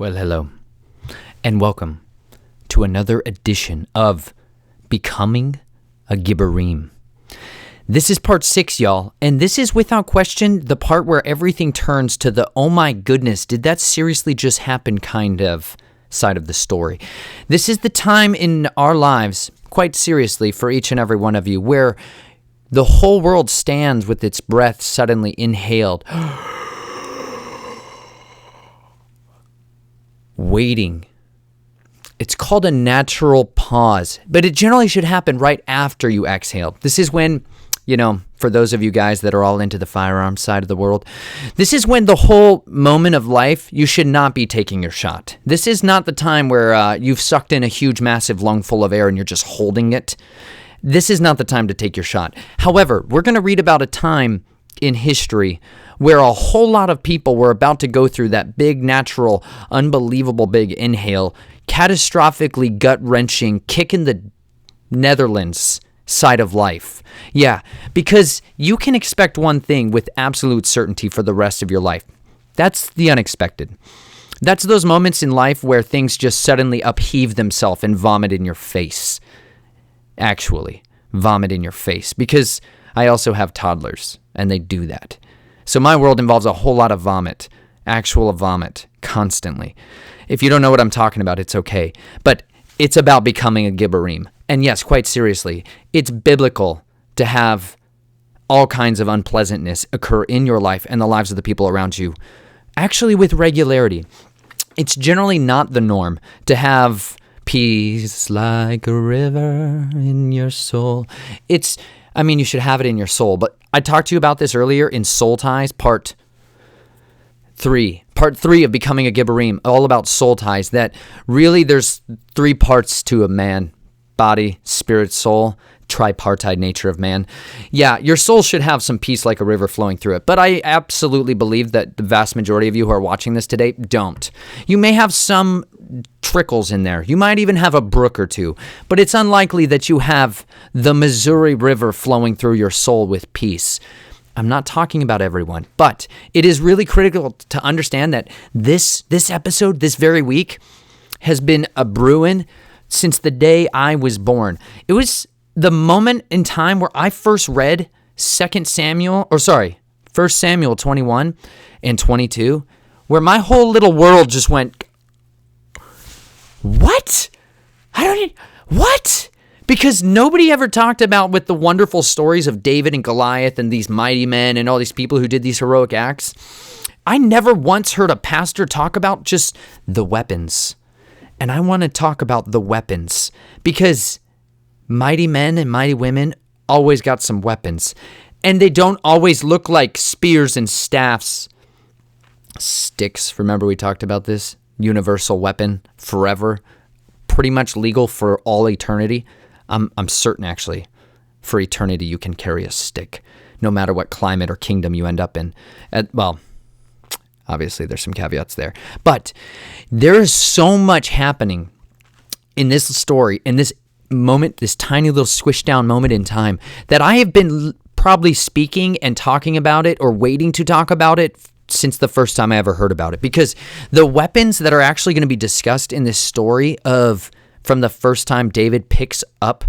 Well, hello, and welcome to another edition of Becoming a Gibborim. This is part 6, y'all, and this is without question the part where everything turns to the oh my goodness, did that seriously just happen kind of side of the story. This is the time in our lives, quite seriously for each and every one of you, where the whole world stands with its breath suddenly inhaled, waiting. It's called a natural pause, but it generally should happen right after you exhale. This is when, for those of you guys that are all into the firearm side of the world, this is when the whole moment of life, you should not be taking your shot. This is not the time where you've sucked in a huge, massive lung full of air and you're just holding it. This is not the time to take your shot. However, we're going to read about a time in history where a whole lot of people were about to go through that big, natural, unbelievable big inhale, catastrophically gut-wrenching, kick in the Netherlands side of life. Yeah, because you can expect one thing with absolute certainty for the rest of your life. That's the unexpected. That's those moments in life where things just suddenly upheave themselves and vomit in your face. Actually, vomit in your face. Because I also have toddlers, and they do that. So my world involves a whole lot of vomit, actual vomit, constantly. If you don't know what I'm talking about, it's okay. But it's about becoming a Gibborim. And yes, quite seriously, it's biblical to have all kinds of unpleasantness occur in your life and the lives of the people around you, actually with regularity. It's generally not the norm to have peace like a river in your soul. You should have it in your soul, but I talked to you about this earlier in Soul Ties, part 3 of Becoming a Gibborim, all about soul ties, that really there's 3 parts to a man: body, spirit, soul, tripartite nature of man. Yeah, your soul should have some peace like a river flowing through it, but I absolutely believe that the vast majority of you who are watching this today don't. You may have some trickles in there. You might even have a brook or two, but it's unlikely that you have the Missouri River flowing through your soul with peace. I'm not talking about everyone, but it is really critical to understand that this episode, this very week, has been a brewing since the day I was born. It was the moment in time where I first read 1 Samuel 21 and 22, where my whole little world just went, what? What? Because nobody ever talked about with the wonderful stories of David and Goliath and these mighty men and all these people who did these heroic acts. I never once heard a pastor talk about just the weapons. And I want to talk about the weapons because mighty men and mighty women always got some weapons. And they don't always look like spears and staffs. Sticks, remember we talked about this? Universal weapon, forever, pretty much legal for all eternity. I'm certain, actually, for eternity you can carry a stick, no matter what climate or kingdom you end up in. Obviously there's some caveats there. But there is so much happening in this story, in this moment, this tiny little squished down moment in time, that I have been probably speaking and talking about it or waiting to talk about it since the first time I ever heard about it. Because the weapons that are actually going to be discussed in this story from the first time David picks up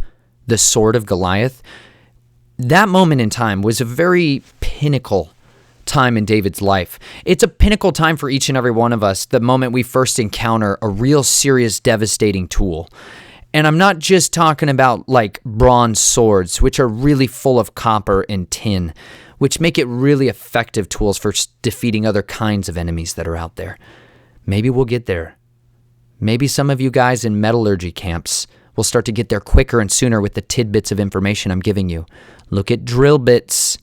the sword of Goliath, that moment in time was a very pinnacle time in David's life. It's a pinnacle time for each and every one of us, the moment we first encounter a real serious, devastating tool. And I'm not just talking about like bronze swords, which are really full of copper and tin, which make it really effective tools for defeating other kinds of enemies that are out there. Maybe we'll get there. Maybe some of you guys in metallurgy camps will start to get there quicker and sooner with the tidbits of information I'm giving you. Look at drill bits.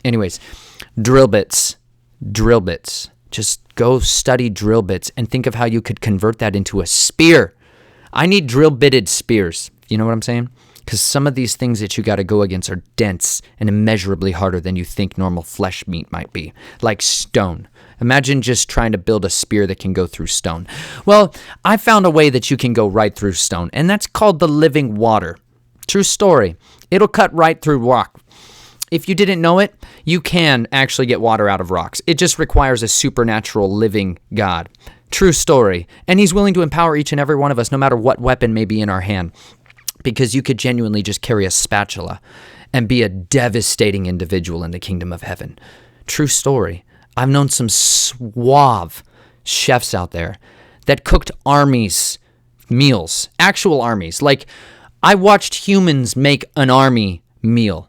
Anyways, drill bits. Just go study drill bits and think of how you could convert that into a spear. I need drill-bitted spears. You know what I'm saying? Because some of these things that you got to go against are dense and immeasurably harder than you think normal flesh meat might be, like stone. Imagine just trying to build a spear that can go through stone. Well, I found a way that you can go right through stone, and that's called the living water. True story. It'll cut right through rock. If you didn't know it, you can actually get water out of rocks. It just requires a supernatural living God True story. And he's willing to empower each and every one of us, no matter what weapon may be in our hand, because you could genuinely just carry a spatula and be a devastating individual in the kingdom of heaven. True story. I've known some suave chefs out there that cooked armies meals, actual armies. Like, I watched humans make an army meal.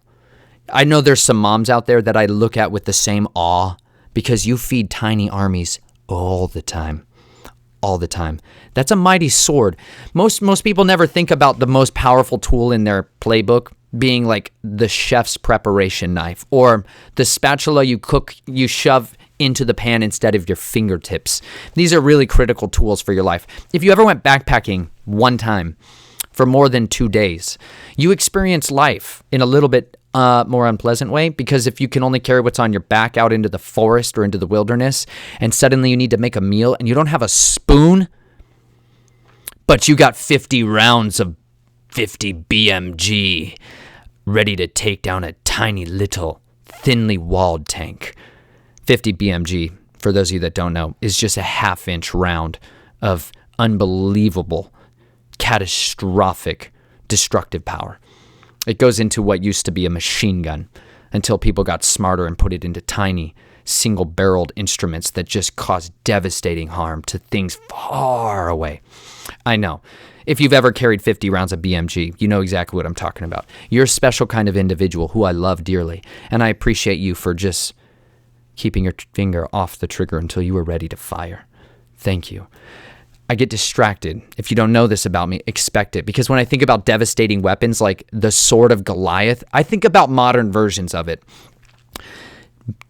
I know there's some moms out there that I look at with the same awe, because you feed tiny armies all the time. All the time. That's a mighty sword. Most people never think about the most powerful tool in their playbook being like the chef's preparation knife, or the spatula you shove into the pan instead of your fingertips. These are really critical tools for your life. If you ever went backpacking one time for more than 2 days, you experience life in a little bit more unpleasant way, because if you can only carry what's on your back out into the forest or into the wilderness, and suddenly you need to make a meal and you don't have a spoon, but you got 50 rounds of 50 BMG ready to take down a tiny little thinly walled tank. 50 BMG, for those of you that don't know, is just a half-inch round of unbelievable, catastrophic, destructive power. It goes into what used to be a machine gun until people got smarter and put it into tiny, single-barreled instruments that just cause devastating harm to things far away. I know. If you've ever carried 50 rounds of BMG, you know exactly what I'm talking about. You're a special kind of individual who I love dearly, and I appreciate you for just keeping your finger off the trigger until you were ready to fire. Thank you. I get distracted. If you don't know this about me, expect it. Because when I think about devastating weapons like the Sword of Goliath, I think about modern versions of it.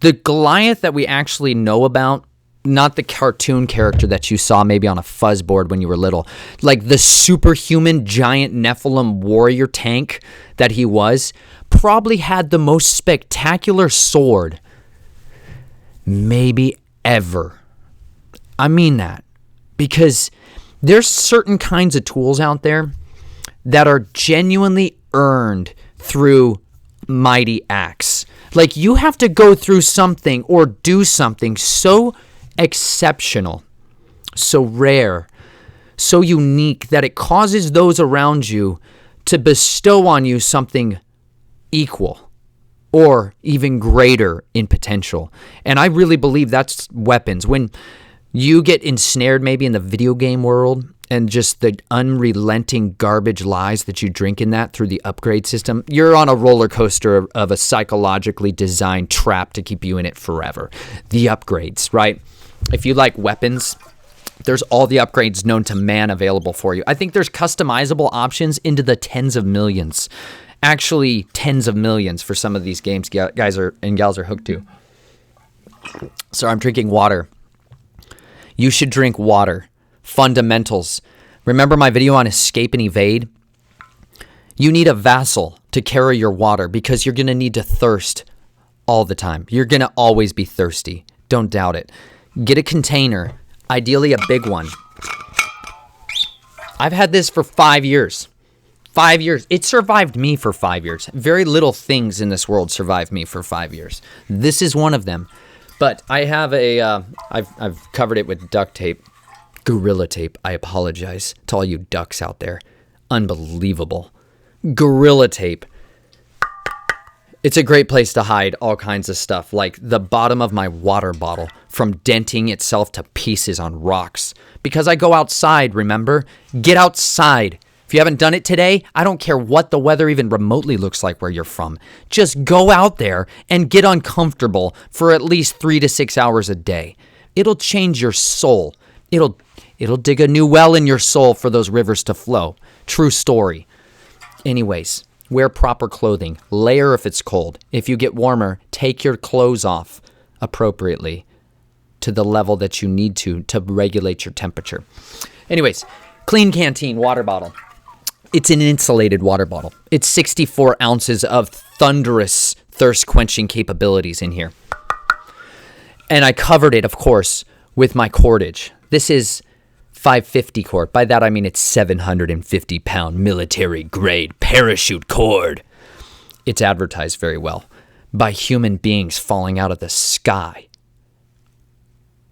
The Goliath that we actually know about, not the cartoon character that you saw maybe on a fuzzboard when you were little, like the superhuman giant Nephilim warrior tank that he was, probably had the most spectacular sword maybe ever. I mean that. Because there's certain kinds of tools out there that are genuinely earned through mighty acts. Like, you have to go through something or do something so exceptional, so rare, so unique that it causes those around you to bestow on you something equal or even greater in potential. And I really believe that's weapons. When you get ensnared maybe in the video game world and just the unrelenting garbage lies that you drink in that through the upgrade system, you're on a roller coaster of a psychologically designed trap to keep you in it forever. The upgrades, right? If you like weapons, there's all the upgrades known to man available for you. I think there's customizable options into the tens of millions. Actually, tens of millions for some of these games guys and gals are hooked to. So I'm drinking water. You should drink water. Fundamentals. Remember my video on escape and evade? You need a vassal to carry your water because you're going to need to thirst all the time. You're going to always be thirsty. Don't doubt it. Get a container, ideally a big one. I've had this for 5 years. 5 years. It survived me for 5 years. Very little things in this world survived me for 5 years. This is one of them. But I have I've covered it with duct tape, Gorilla Tape. I apologize to all you ducks out there. Unbelievable. Gorilla Tape. It's a great place to hide all kinds of stuff, like the bottom of my water bottle from denting itself to pieces on rocks. Because I go outside, remember? Get outside. If you haven't done it today, I don't care what the weather even remotely looks like where you're from. Just go out there and get uncomfortable for at least 3 to 6 hours a day. It'll change your soul. It'll dig a new well in your soul for those rivers to flow. True story. Anyways, wear proper clothing. Layer if it's cold. If you get warmer, take your clothes off appropriately to the level that you need to regulate your temperature. Anyways, clean canteen water bottle. It's an insulated water bottle. It's 64 ounces of thunderous thirst-quenching capabilities in here. And I covered it, of course, with my cordage. This is 550 cord. By that, I mean it's 750-pound military-grade parachute cord. It's advertised very well by human beings falling out of the sky.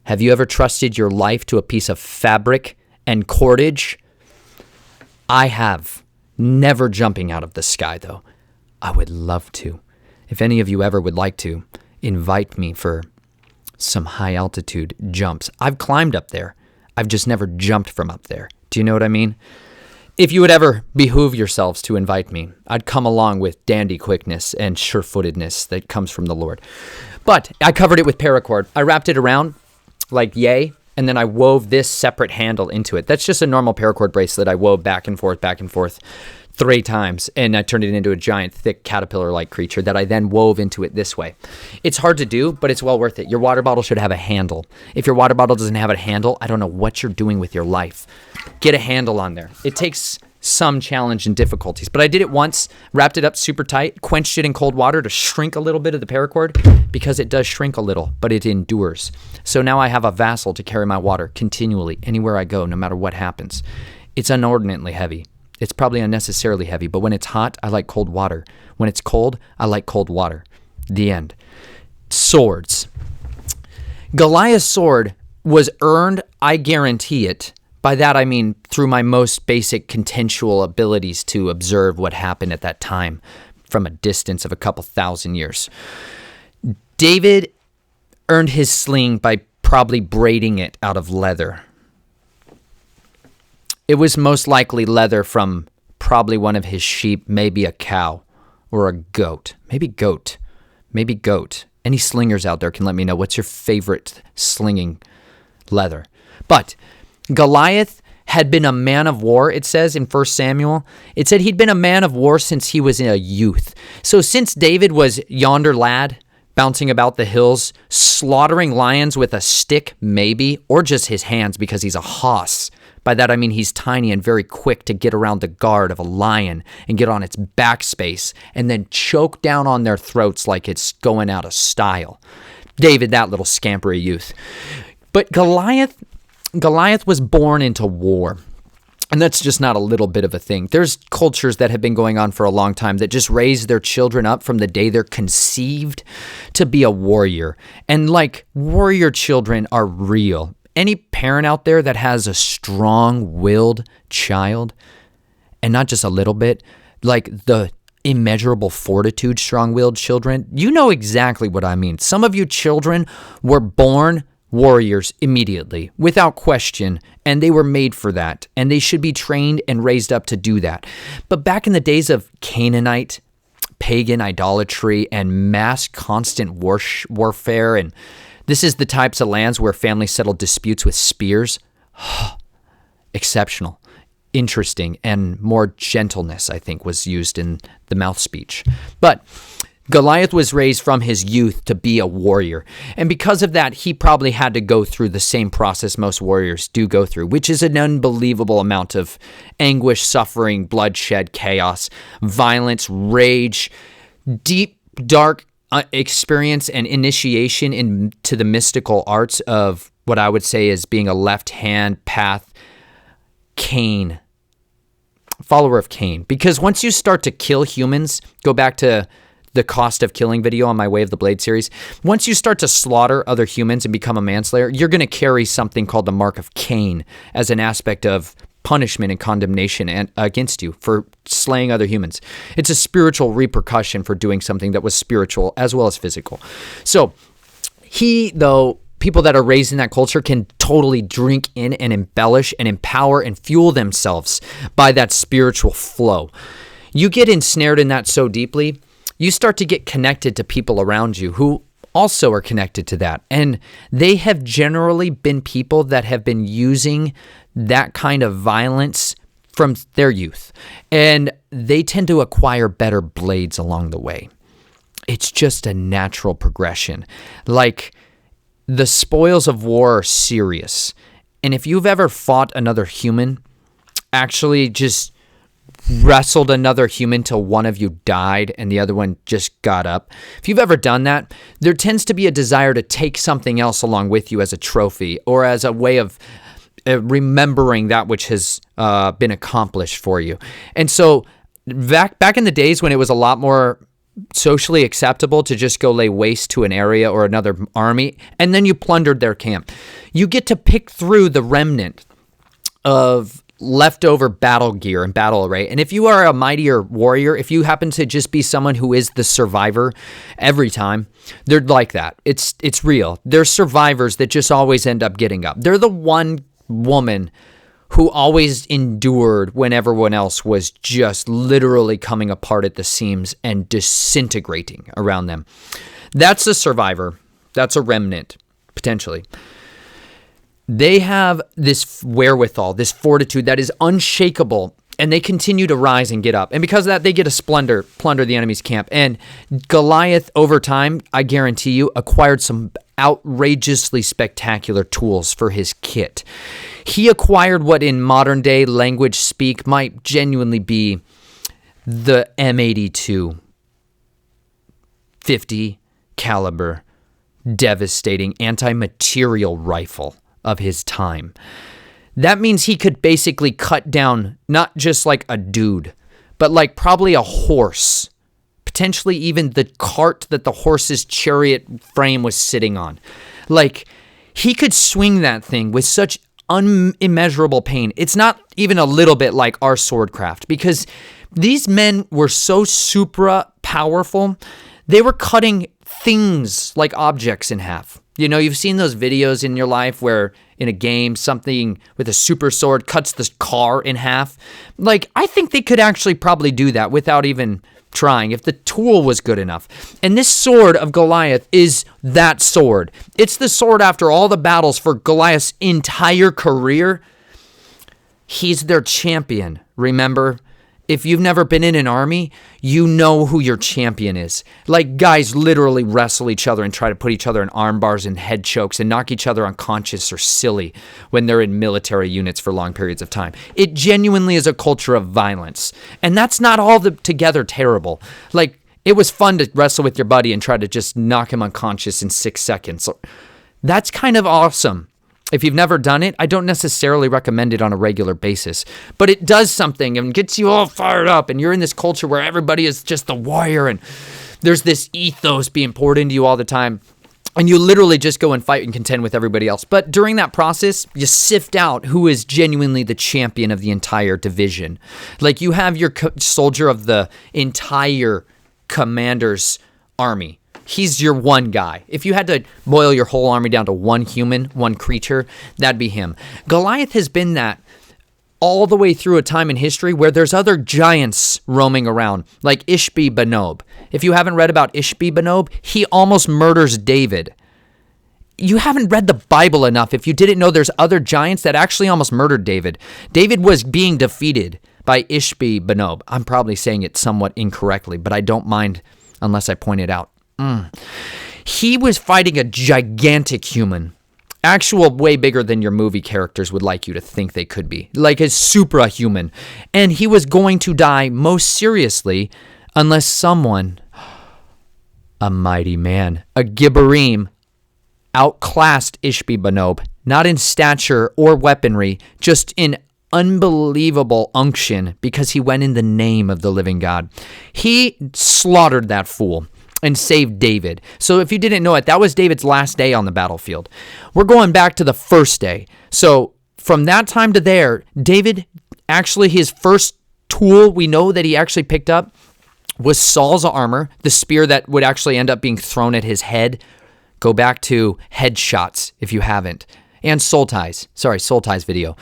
Have you ever trusted your life to a piece of fabric and cordage? I have. Never jumping out of the sky, though. I would love to. If any of you ever would like to, invite me for some high altitude jumps. I've climbed up there. I've just never jumped from up there. Do you know what I mean? If you would ever behoove yourselves to invite me, I'd come along with dandy quickness and sure-footedness that comes from the Lord. But I covered it with paracord. I wrapped it around like yay, and then I wove this separate handle into it. That's just a normal paracord bracelet I wove back and forth 3 times, and I turned it into a giant, thick, caterpillar-like creature that I then wove into it this way. It's hard to do, but it's well worth it. Your water bottle should have a handle. If your water bottle doesn't have a handle, I don't know what you're doing with your life. Get a handle on there. It takes some challenge and difficulties, but I did it once, wrapped it up super tight, quenched it in cold water to shrink a little bit of the paracord, because it does shrink a little, but it endures. So now I have a vessel to carry my water continually, anywhere I go, no matter what happens. It's inordinately heavy. It's probably unnecessarily heavy, but when it's hot, I like cold water. When it's cold, I like cold water. The end. Swords. Goliath's sword was earned, I guarantee it. By that I mean through my most basic contextual abilities to observe what happened at that time from a distance of a couple thousand years. David earned his sling by probably braiding it out of leather. It was most likely leather from probably one of his sheep, maybe a cow or a goat. Maybe goat. Any slingers out there can let me know what's your favorite slinging leather. But Goliath had been a man of war, it says in 1 Samuel. It said he'd been a man of war since he was a youth. So since David was yonder lad, bouncing about the hills, slaughtering lions with a stick, maybe, or just his hands because he's a hoss. By that I mean he's tiny and very quick to get around the guard of a lion and get on its backspace and then choke down on their throats like it's going out of style. David, that little scampery youth. But Goliath was born into war. And that's just not a little bit of a thing. There's cultures that have been going on for a long time that just raise their children up from the day they're conceived to be a warrior. And like warrior children are real. Any parent out there that has a strong-willed child, and not just a little bit, like the immeasurable fortitude strong-willed children, you know exactly what I mean. Some of you children were born warriors immediately, without question, and they were made for that, and they should be trained and raised up to do that. But back in the days of Canaanite, pagan idolatry, and mass constant warfare, and this is the types of lands where families settled disputes with spears. Exceptional, interesting, and more gentleness, I think, was used in the mouth speech. But Goliath was raised from his youth to be a warrior. And because of that, he probably had to go through the same process most warriors do go through, which is an unbelievable amount of anguish, suffering, bloodshed, chaos, violence, rage, deep, dark experience and initiation into the mystical arts of what I would say is being a left-hand path Cain, follower of Cain. Because once you start to kill humans, go back to the cost of killing video on my Way of the Blade series. Once you start to slaughter other humans and become a manslayer, you're going to carry something called the mark of Cain as an aspect of punishment and condemnation against you for slaying other humans. It's a spiritual repercussion for doing something that was spiritual as well as physical. So people that are raised in that culture can totally drink in and embellish and empower and fuel themselves by that spiritual flow. You get ensnared in that so deeply, you start to get connected to people around you who also are connected to that. And they have generally been people that have been using that kind of violence from their youth. And they tend to acquire better blades along the way. It's just a natural progression. Like, the spoils of war are serious. And if you've ever fought another human, actually just wrestled another human till one of you died and the other one just got up. If you've ever done that, there tends to be a desire to take something else along with you as a trophy or as a way of remembering that which has been accomplished for you. And so back in the days when it was a lot more socially acceptable to just go lay waste to an area or another army, and then you plundered their camp. You get to pick through the remnant of leftover battle gear and battle array. And if you are a mightier warrior, if you happen to just be someone who is the survivor every time, they're like that. It's real. They're survivors that just always end up getting up. They're the one woman who always endured when everyone else was just literally coming apart at the seams and disintegrating around them. That's a survivor. That's a remnant, potentially. They have this wherewithal, this fortitude that is unshakable, and they continue to rise and get up. And because of that, they get to plunder the enemy's camp. And Goliath, over time, I guarantee you, acquired some outrageously spectacular tools for his kit. He acquired what in modern day language speak might genuinely be the M82 50 caliber devastating anti-material rifle of his time. That means he could basically cut down not just like a dude, but like probably a horse, potentially even the cart that the horse's chariot frame was sitting on. Like, he could swing that thing with such unimmeasurable pain. It's not even a little bit like our swordcraft, because these men were so supra powerful. They were cutting things like objects in half. You know, you've seen those videos in your life where in a game, something with a super sword cuts the car in half. Like, I think they could actually probably do that without even trying if the tool was good enough. And this sword of Goliath is that sword. It's the sword after all the battles for Goliath's entire career. He's their champion, remember? If you've never been in an army, you know who your champion is. Like, guys literally wrestle each other and try to put each other in arm bars and head chokes and knock each other unconscious or silly when they're in military units for long periods of time. It genuinely is a culture of violence. And that's not all together terrible. Like, it was fun to wrestle with your buddy and try to just knock him unconscious in 6 seconds. So that's kind of awesome. If you've never done it, I don't necessarily recommend it on a regular basis, but it does something and gets you all fired up, and you're in this culture where everybody is just the warrior, and there's this ethos being poured into you all the time, and you literally just go and fight and contend with everybody else. But during that process, you sift out who is genuinely the champion of the entire division. Like, you have your soldier of the entire commander's army. He's your one guy. If you had to boil your whole army down to one human, one creature, that'd be him. Goliath has been that all the way through a time in history where there's other giants roaming around, like Ishbi-Benob. If you haven't read about Ishbi-Benob, he almost murders David. You haven't read the Bible enough if you didn't know there's other giants that actually almost murdered David. David was being defeated by Ishbi-Benob. I'm probably saying it somewhat incorrectly, but I don't mind unless I point it out. He was fighting a gigantic human, way bigger than your movie characters would like you to think they could be, like a supra-human, and he was going to die most seriously unless someone, a mighty man, a Gibborim, outclassed Ishbi-Benob, not in stature or weaponry, just in unbelievable unction, because he went in the name of the living God. He slaughtered that fool and saved David. So if you didn't know it, that was David's last day on the battlefield. We're going back to the first day. So from that time to there, David, actually his first tool we know that he actually picked up was Saul's armor, the spear that would actually end up being thrown at his head. Go back to headshots if you haven't. And Soul Ties video.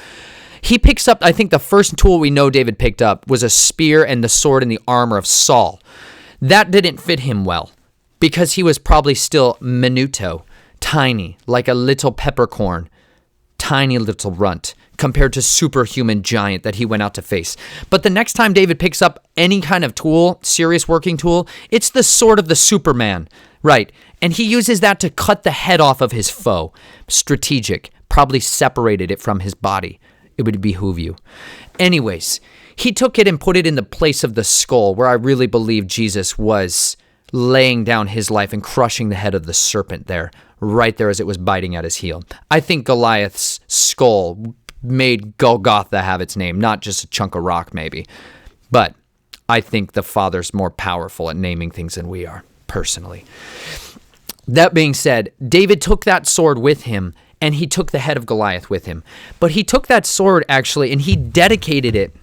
He picks up, I think the first tool we know David picked up was a spear and the sword and the armor of Saul. That didn't fit him well because he was probably still minuto, tiny, like a little peppercorn, tiny little runt compared to superhuman giant that he went out to face. But the next time David picks up any kind of tool, serious working tool, it's the sword of the Superman, right? And he uses that to cut the head off of his foe. Strategic, probably separated it from his body. It would behoove you. Anyways, he took it and put it in the place of the skull, where I really believe Jesus was laying down his life and crushing the head of the serpent there, right there as it was biting at his heel. I think Goliath's skull made Golgotha have its name, not just a chunk of rock maybe. But I think the Father's more powerful at naming things than we are, personally. That being said, David took that sword with him, and he took the head of Goliath with him. But he took that sword, actually, and he dedicated it.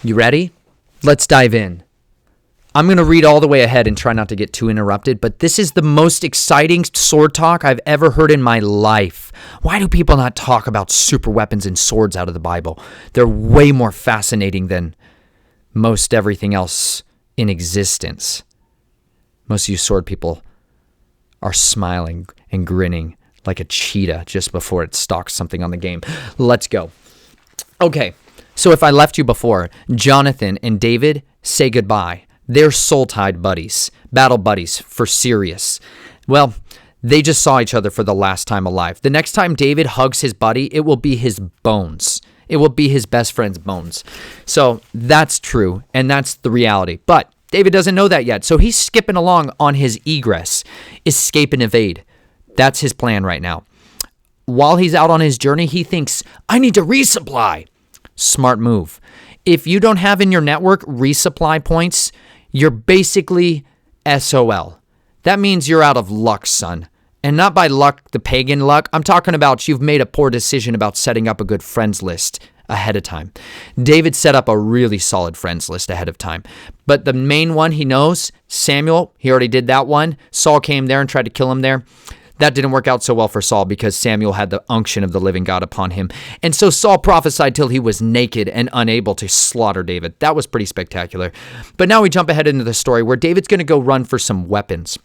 You ready? Let's dive in. I'm going to read all the way ahead and try not to get too interrupted, but this is the most exciting sword talk I've ever heard in my life. Why do people not talk about super weapons and swords out of the Bible? They're way more fascinating than most everything else in existence. Most of you sword people are smiling and grinning like a cheetah just before it stalks something on the game. Let's go. Okay, so if I left you before, Jonathan and David say goodbye. They're soul-tied buddies, battle buddies for serious. Well, they just saw each other for the last time alive. The next time David hugs his buddy, it will be his bones. It will be his best friend's bones. So that's true, and that's the reality. But David doesn't know that yet, so he's skipping along on his egress, escape and evade. That's his plan right now. While he's out on his journey, he thinks, I need to resupply. Smart move. If you don't have in your network resupply points, you're basically SOL. That means you're out of luck, son. And not by luck, the pagan luck. I'm talking about you've made a poor decision about setting up a good friends list ahead of time. David set up a really solid friends list ahead of time. But the main one he knows, Samuel, he already did that one. Saul came there and tried to kill him there. That didn't work out so well for Saul because Samuel had the unction of the living God upon him. And so Saul prophesied till he was naked and unable to slaughter David. That was pretty spectacular. But now we jump ahead into the story where David's going to go run for some weapons.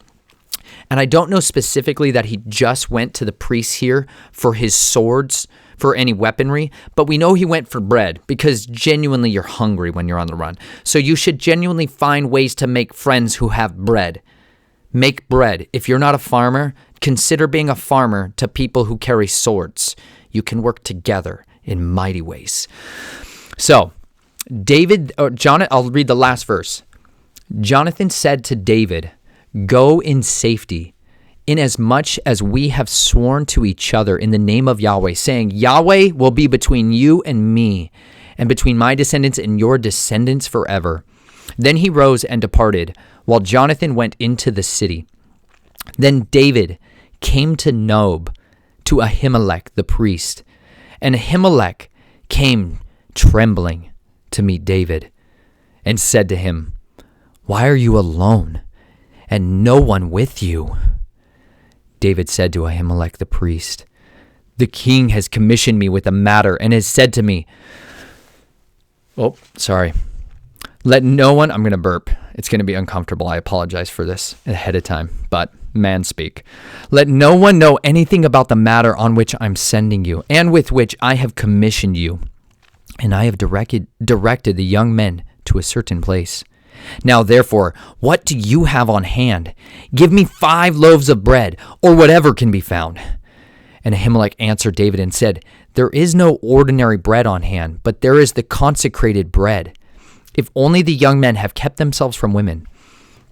And I don't know specifically that he just went to the priests here for his swords, for any weaponry, but we know he went for bread because genuinely you're hungry when you're on the run. So you should genuinely find ways to make friends who have bread. Make bread. If you're not a farmer, consider being a farmer to people who carry swords. You can work together in mighty ways. So, I'll read the last verse. Jonathan said to David, go in safety, inasmuch as we have sworn to each other in the name of Yahweh, saying, Yahweh will be between you and me, and between my descendants and your descendants forever. Then he rose and departed, while Jonathan went into the city. Then David came to Nob, to Ahimelech the priest. And Ahimelech came trembling to meet David, and said to him, why are you alone, and no one with you? David said to Ahimelech the priest, the king has commissioned me with a matter, and has said to me, let no one, I'm going to burp. It's going to be uncomfortable. I apologize for this ahead of time, but man speak. Let no one know anything about the matter on which I'm sending you, and with which I have commissioned you. And I have directed the young men to a certain place. Now, therefore, what do you have on hand? Give me 5 loaves of bread, or whatever can be found. And Ahimelech answered David and said, there is no ordinary bread on hand, but there is the consecrated bread. If only the young men have kept themselves from women.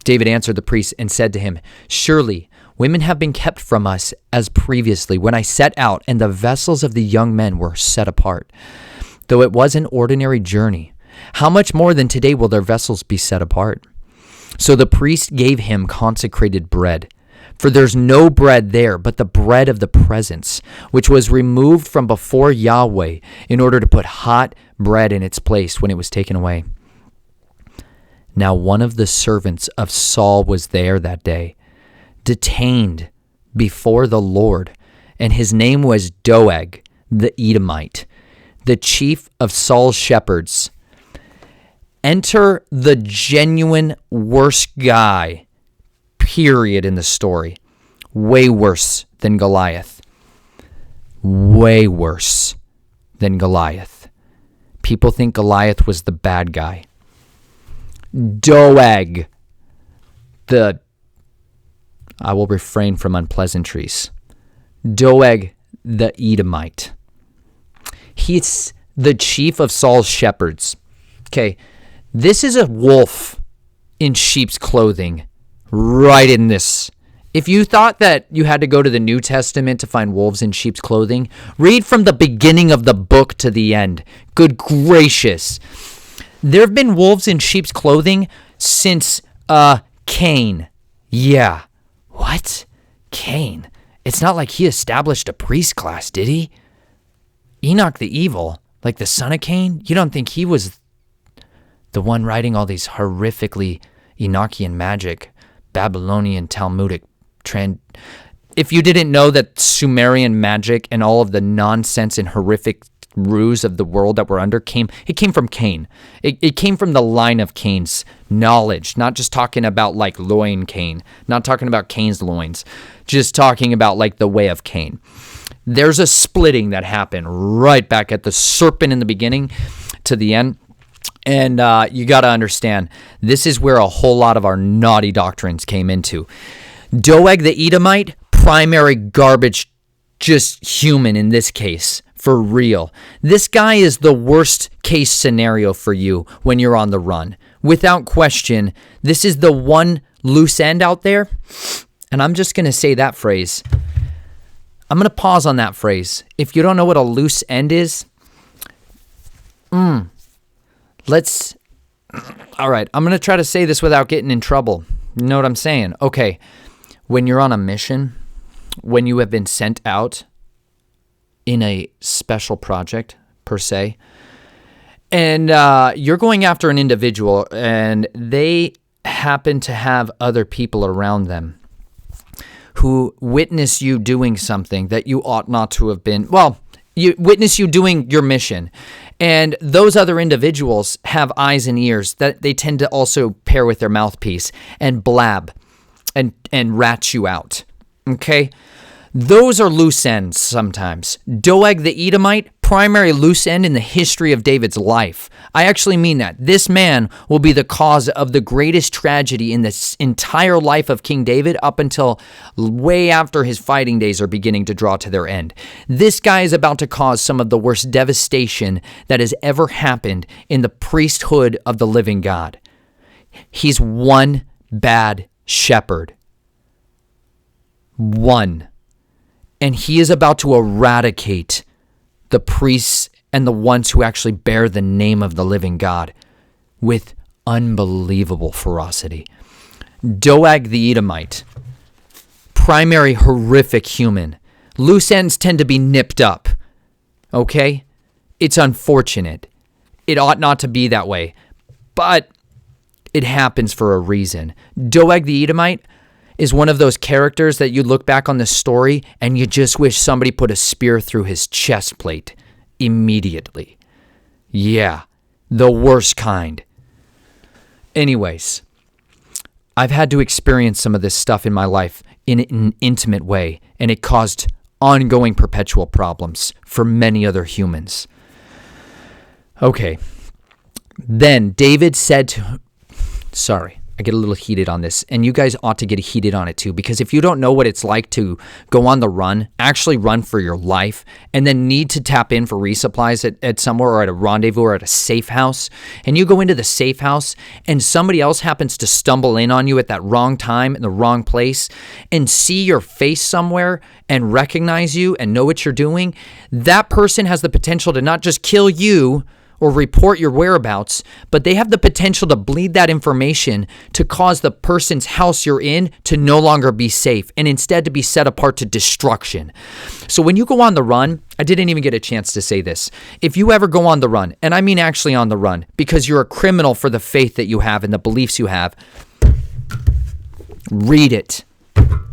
David answered the priest and said to him, surely women have been kept from us as previously when I set out, and the vessels of the young men were set apart. Though it was an ordinary journey, how much more than today will their vessels be set apart? So the priest gave him consecrated bread. For there's no bread there but the bread of the presence, which was removed from before Yahweh in order to put hot bread in its place when it was taken away. Now one of the servants of Saul was there that day, detained before the Lord, and his name was Doeg the Edomite, the chief of Saul's shepherds. Enter the genuine worst guy, period, in the story. Way worse than Goliath. Way worse than Goliath. People think Goliath was the bad guy. Doeg, I will refrain from unpleasantries. Doeg the Edomite. He's the chief of Saul's shepherds. Okay, this is a wolf in sheep's clothing, right in this. If you thought that you had to go to the New Testament to find wolves in sheep's clothing, read from the beginning of the book to the end. Good gracious. There have been wolves in sheep's clothing since Cain. Yeah. What? Cain? It's not like he established a priest class, did he? Enoch the evil, like the son of Cain? You don't think he was the one writing all these horrifically Enochian magic, Babylonian Talmudic trend? If you didn't know that Sumerian magic and all of the nonsense and horrific ruse of the world that we're under came from Cain. It came from the line of Cain's knowledge, not just talking about like loin Cain, not talking about Cain's loins, just talking about like the way of Cain. There's a splitting that happened right back at the serpent in the beginning to the end. And you got to understand, this is where a whole lot of our naughty doctrines came into. Doeg the Edomite, primary garbage, just human in this case, for real. This guy is the worst case scenario for you when you're on the run. Without question, this is the one loose end out there. And I'm just going to say that phrase. I'm going to pause on that phrase. If you don't know what a loose end is, all right, I'm going to try to say this without getting in trouble. You know what I'm saying? Okay, when you're on a mission, when you have been sent out in a special project, per se, and you're going after an individual, and they happen to have other people around them who witness you doing something that you ought not to have been, you witness you doing your mission. And those other individuals have eyes and ears that they tend to also pair with their mouthpiece and blab and rat you out. Okay? Those are loose ends sometimes. Doeg the Edomite, primary loose end in the history of David's life. I actually mean that. This man will be the cause of the greatest tragedy in this entire life of King David up until way after his fighting days are beginning to draw to their end. This guy is about to cause some of the worst devastation that has ever happened in the priesthood of the living God. He's one bad shepherd. One. And he is about to eradicate the priests and the ones who actually bear the name of the living God with unbelievable ferocity. Doeg the Edomite, primary horrific human. Loose ends tend to be nipped up, okay? It's unfortunate. It ought not to be that way, but it happens for a reason. Doeg the Edomite is one of those characters that you look back on the story and you just wish somebody put a spear through his chest plate immediately. Yeah, the worst kind. Anyways, I've had to experience some of this stuff in my life in an intimate way, and it caused ongoing perpetual problems for many other humans. Okay, then David said to... Sorry. I get a little heated on this, and you guys ought to get heated on it too, because if you don't know what it's like to go on the run, actually run for your life, and then need to tap in for resupplies at somewhere or at a rendezvous or at a safe house, and you go into the safe house and somebody else happens to stumble in on you at that wrong time in the wrong place and see your face somewhere and recognize you and know what you're doing, that person has the potential to not just kill you or report your whereabouts, but they have the potential to bleed that information to cause the person's house you're in to no longer be safe and instead to be set apart to destruction. So when you go on the run, I didn't even get a chance to say this. If you ever go on the run, and I mean actually on the run, because you're a criminal for the faith that you have and the beliefs you have, read it.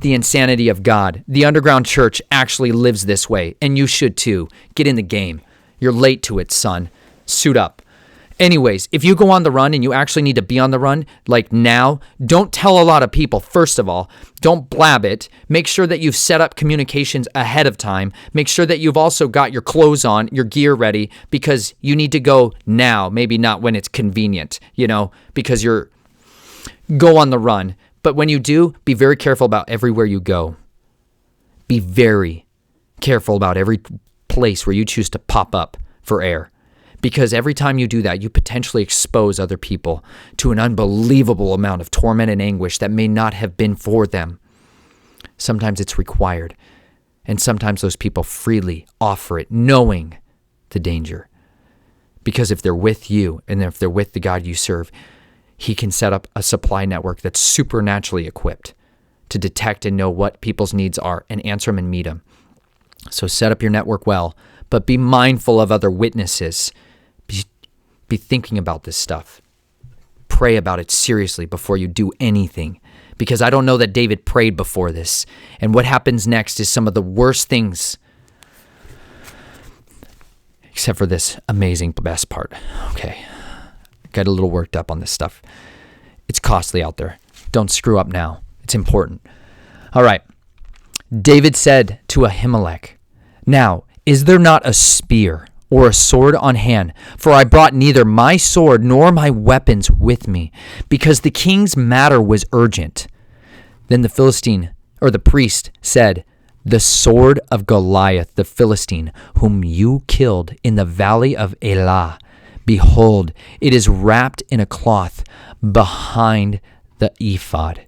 The insanity of God. The underground church actually lives this way, and you should too. Get in the game. You're late to it, son. Suit up. Anyways, if you go on the run and you actually need to be on the run, like now, don't tell a lot of people. First of all, don't blab it. Make sure that you've set up communications ahead of time. Make sure that you've also got your clothes on, your gear ready, because you need to go now, maybe not when it's convenient, because go on the run. But when you do, be very careful about everywhere you go. Be very careful about every place where you choose to pop up for air. Because every time you do that, you potentially expose other people to an unbelievable amount of torment and anguish that may not have been for them. Sometimes it's required. And sometimes those people freely offer it, knowing the danger. Because if they're with you and if they're with the God you serve, he can set up a supply network that's supernaturally equipped to detect and know what people's needs are and answer them and meet them. So set up your network well, but be mindful of other witnesses. Be thinking about this stuff. Pray about it seriously before you do anything, because I don't know that David prayed before this. And what happens next is some of the worst things, except for this amazing best part. Okay, got a little worked up on this stuff. It's costly out there. Don't screw up now. It's important. All right. David said to Ahimelech, "Now, is there not a spear or a sword on hand? For I brought neither my sword nor my weapons with me, because the king's matter was urgent." Then the priest said, "The sword of Goliath the Philistine, whom you killed in the valley of Elah, behold, it is wrapped in a cloth behind the ephod.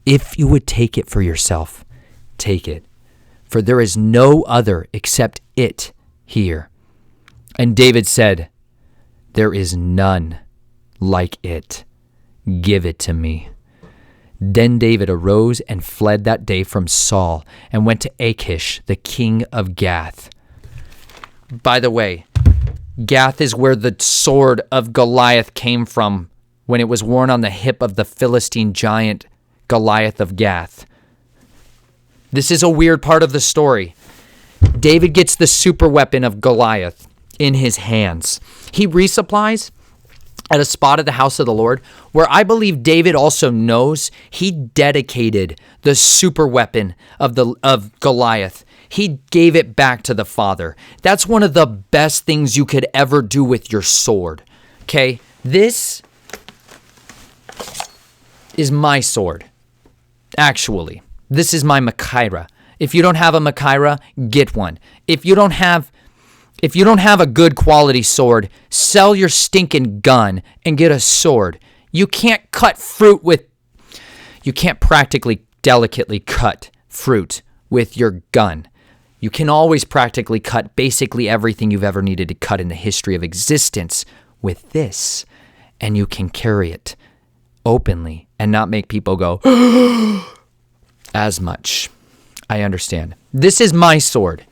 If you would take it for yourself, take it, for there is no other except it here." And David said, "There is none like it. Give it to me." Then David arose and fled that day from Saul and went to Achish, the king of Gath. By the way, Gath is where the sword of Goliath came from when it was worn on the hip of the Philistine giant Goliath of Gath. This is a weird part of the story. David gets the super weapon of Goliath in his hands. He resupplies at a spot at the house of the Lord where I believe David also knows he dedicated the super weapon of Goliath. He gave it back to the Father. That's one of the best things you could ever do with your sword. Okay? This is my sword. Actually, this is my Machaira. If you don't have a Machaira, get one. If you don't have a good quality sword, sell your stinking gun and get a sword. You can't practically delicately cut fruit with your gun. You can always practically cut basically everything you've ever needed to cut in the history of existence with this. And you can carry it openly and not make people go as much. I understand. This is my sword.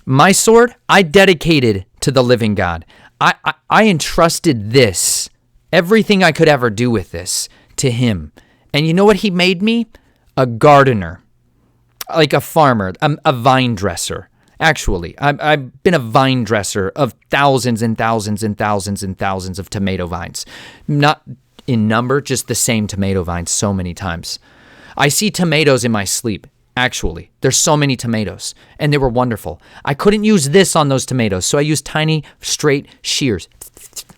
My sword, I dedicated to the living God. I entrusted this, everything I could ever do with this, to him. And you know what he made me? A gardener, like a farmer, a vine dresser. Actually, I've been a vine dresser of thousands and thousands and thousands and thousands of tomato vines. Not in number, just the same tomato vines so many times. I see tomatoes in my sleep. Actually, there's so many tomatoes, and they were wonderful. I couldn't use this on those tomatoes, so I used tiny, straight shears,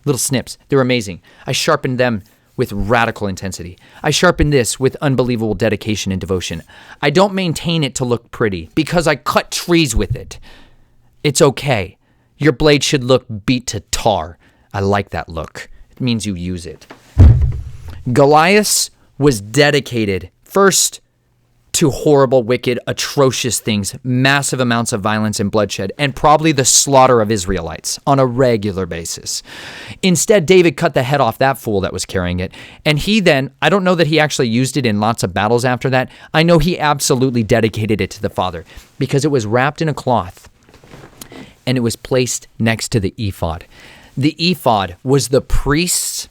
little snips. They were amazing. I sharpened them with radical intensity. I sharpened this with unbelievable dedication and devotion. I don't maintain it to look pretty because I cut trees with it. It's okay. Your blade should look beat to tar. I like that look. It means you use it. Goliath was dedicated first to horrible, wicked, atrocious things, massive amounts of violence and bloodshed, and probably the slaughter of Israelites on a regular basis. Instead, David cut the head off that fool that was carrying it, and he then, I don't know that he actually used it in lots of battles after that. I know he absolutely dedicated it to the Father because it was wrapped in a cloth, and it was placed next to the ephod. The ephod was the priests,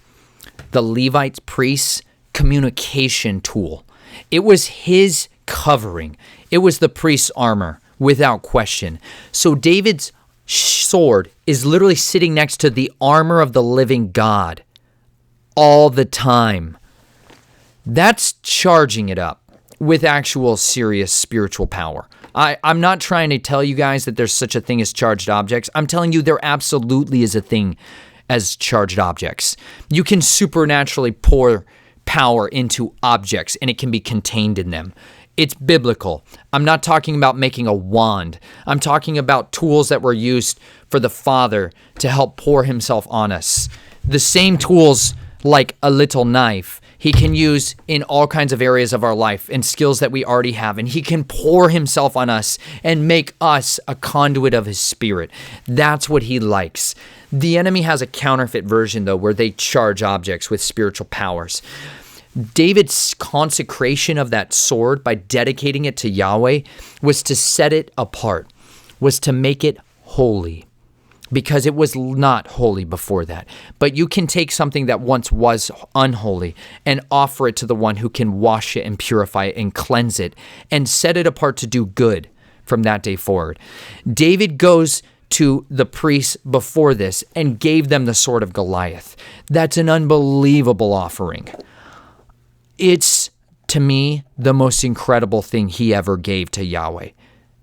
the Levites' priests' communication tool. It was his covering. It was the priest's armor, without question. So David's sword is literally sitting next to the armor of the living God all the time. That's charging it up with actual serious spiritual power. I'm not trying to tell you guys that there's such a thing as charged objects. I'm telling you there absolutely is a thing as charged objects. You can supernaturally pour power into objects and it can be contained in them. It's biblical. I'm not talking about making a wand. I'm talking about tools that were used for the Father to help pour himself on us. The same tools like a little knife He can use in all kinds of areas of our life and skills that we already have. And he can pour himself on us and make us a conduit of his spirit. That's what he likes. The enemy has a counterfeit version, though, where they charge objects with spiritual powers. David's consecration of that sword by dedicating it to Yahweh was to set it apart, was to make it holy, because it was not holy before that. But you can take something that once was unholy and offer it to the one who can wash it and purify it and cleanse it and set it apart to do good from that day forward. David goes to the priests before this and gave them the sword of Goliath. That's an unbelievable offering. It's, to me, the most incredible thing he ever gave to Yahweh.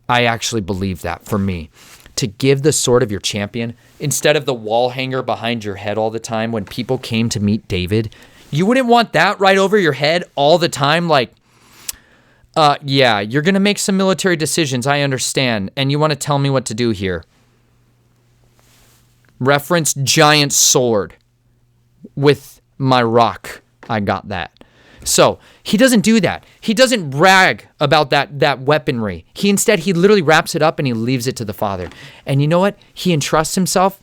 I actually believe that for me. To give the sword of your champion instead of the wall hanger behind your head all the time when people came to meet David. You wouldn't want that right over your head all the time. Like, yeah, you're going to make some military decisions. I understand. And you want to tell me what to do here. Reference giant sword with my rock. I got that. So he doesn't do that. He doesn't brag about that weaponry. He literally wraps it up and he leaves it to the Father. And you know what? He entrusts himself.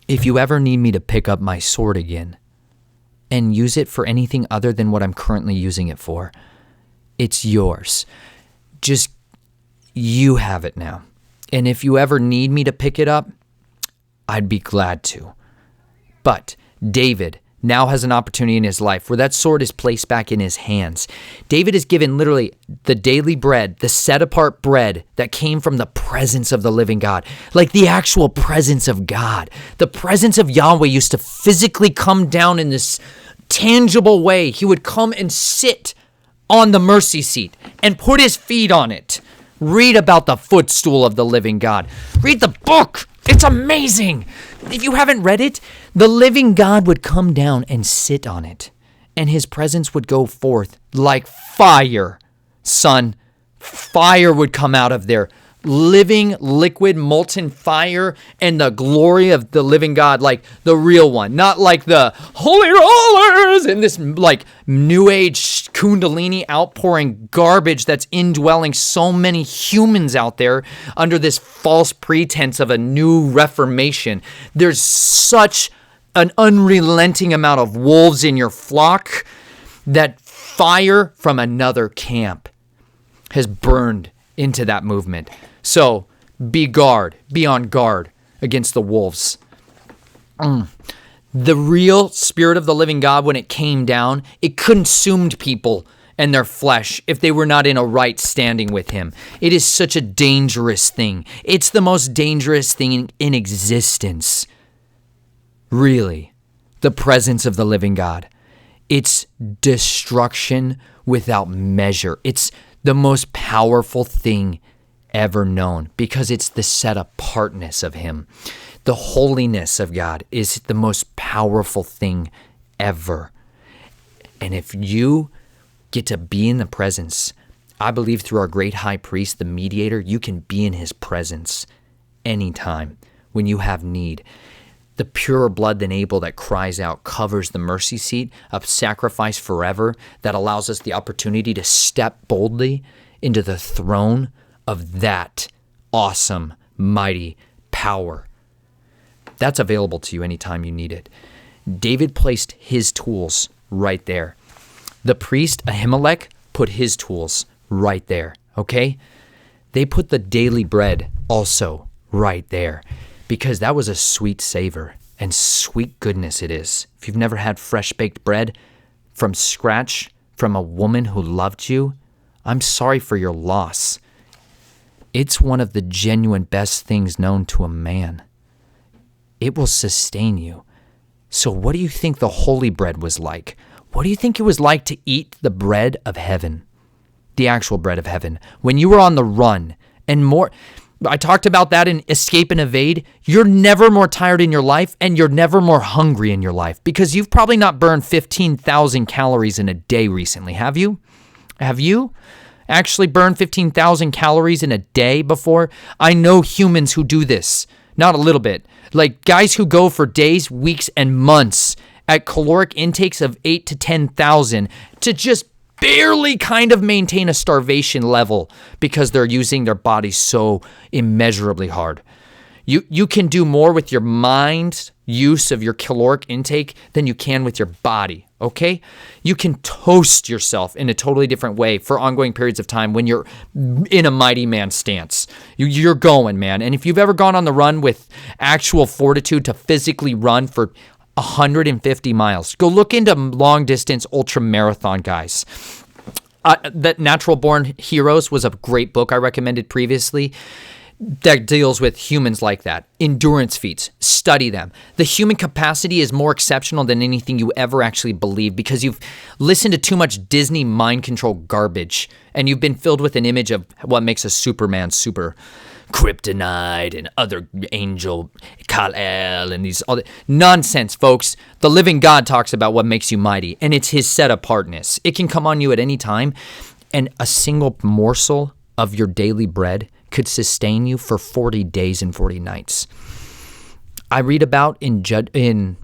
If you ever need me to pick up my sword again and use it for anything other than what I'm currently using it for, it's yours. Just, you have it now. And if you ever need me to pick it up, I'd be glad to. But David now has an opportunity in his life where that sword is placed back in his hands. David is given literally the daily bread, the set-apart bread that came from the presence of the living God, like the actual presence of God. The presence of Yahweh used to physically come down in this tangible way. He would come and sit on the mercy seat and put his feet on it. Read about the footstool of the living God. Read the book. It's amazing. If you haven't read it, the living God would come down and sit on it, and his presence would go forth like fire. Son, fire would come out of there. Living, liquid, molten fire, and the glory of the living God, like the real one, not like the holy rollers and this like new age kundalini outpouring garbage that's indwelling so many humans out there under this false pretense of a new reformation. There's such an unrelenting amount of wolves in your flock that fire from another camp has burned into that movement. So be on guard against the wolves. The real spirit of the living God, when it came down, it consumed people and their flesh if they were not in a right standing with him. It is such a dangerous thing. It's the most dangerous thing in existence. Really, the presence of the living God. It's destruction without measure. It's the most powerful thing ever known because it's the set apartness of him. The holiness of God is the most powerful thing ever. And if you get to be in the presence, I believe through our great high priest, the mediator, you can be in his presence anytime when you have need. The purer blood than Abel that cries out covers the mercy seat of sacrifice forever that allows us the opportunity to step boldly into the throne of that awesome, mighty power. That's available to you anytime you need it. David placed his tools right there. The priest, Ahimelech, put his tools right there, okay? They put the daily bread also right there because that was a sweet savor and sweet goodness it is. If you've never had fresh baked bread from scratch from a woman who loved you, I'm sorry for your loss. It's one of the genuine best things known to a man. It will sustain you. So what do you think the holy bread was like? What do you think it was like to eat the bread of heaven? The actual bread of heaven. When you were on the run and more, I talked about that in Escape and Evade. You're never more tired in your life and you're never more hungry in your life because you've probably not burned 15,000 calories in a day recently, have you? Have you actually burned 15,000 calories in a day before? I know humans who do this, not a little bit. Like guys who go for days, weeks, and months at caloric intakes of 8 to 10,000 to just barely kind of maintain a starvation level because they're using their bodies so immeasurably hard. You can do more with your mind's use of your caloric intake than you can with your body, okay? You can toast yourself in a totally different way for ongoing periods of time when you're in a mighty man stance. You're going, man. And if you've ever gone on the run with actual fortitude to physically run for 150 miles, go look into long distance ultra marathon guys. That Natural Born Heroes was a great book I recommended previously that deals with humans like that. Endurance feats. Study them. The human capacity is more exceptional than anything you ever actually believe because you've listened to too much Disney mind control garbage and you've been filled with an image of what makes a Superman super. Kryptonite and other angel Kal-El and these other nonsense, folks. The living God talks about what makes you mighty, and it's his set apartness. It can come on you at any time, and a single morsel of your daily bread could sustain you for 40 days and 40 nights. I read about in 2 Kings,